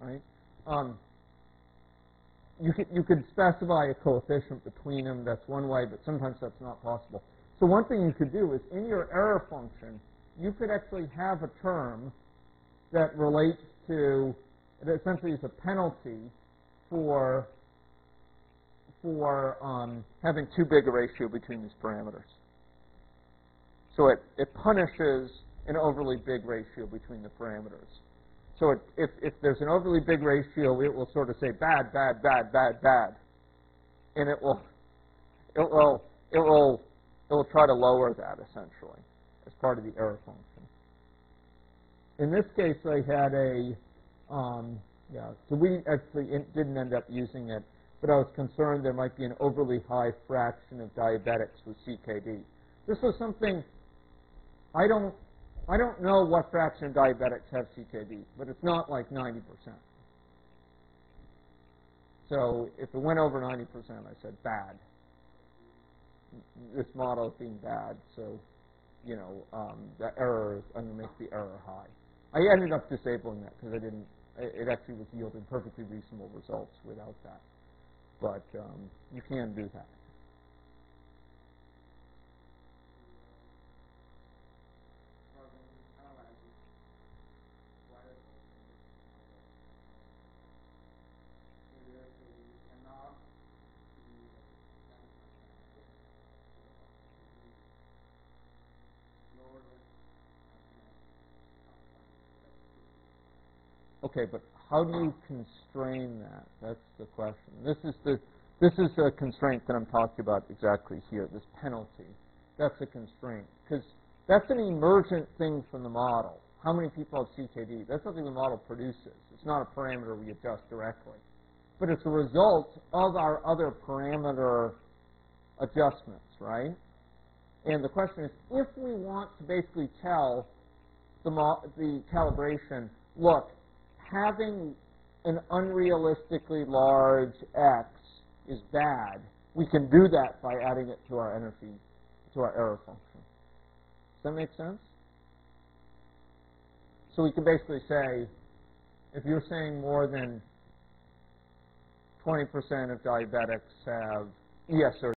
right? you could specify a coefficient between them. That's one way, but sometimes that's not possible. So one thing you could do is in your error function, you could actually have a term that relates to, it essentially is a penalty for having too big a ratio between these parameters. So it punishes an overly big ratio between the parameters. So if there's an overly big ratio, it will sort of say bad, bad, bad, bad, bad, and it will try to lower that essentially as part of the error function. In this case, I had so we actually didn't end up using it, but I was concerned there might be an overly high fraction of diabetics with CKD. This was something I don't know what fraction of diabetics have CKD, but it's not like 90%. So if it went over 90%, I said bad. This model is being bad, so the error, I'm going to make the error high. I ended up disabling that because it actually was yielding perfectly reasonable results without that. But you can do that. Okay, but how do you constrain that? That's the question. This is a constraint that I'm talking about exactly here, this penalty. That's a constraint, because that's an emergent thing from the model. How many people have CKD? That's something the model produces. It's not a parameter we adjust directly. But it's a result of our other parameter adjustments, right? And the question is, if we want to basically tell the calibration, look, having an unrealistically large x is bad, we can do that by adding it to our error function. Does that make sense? So we can basically say, if you're saying more than 20% of diabetics have ESR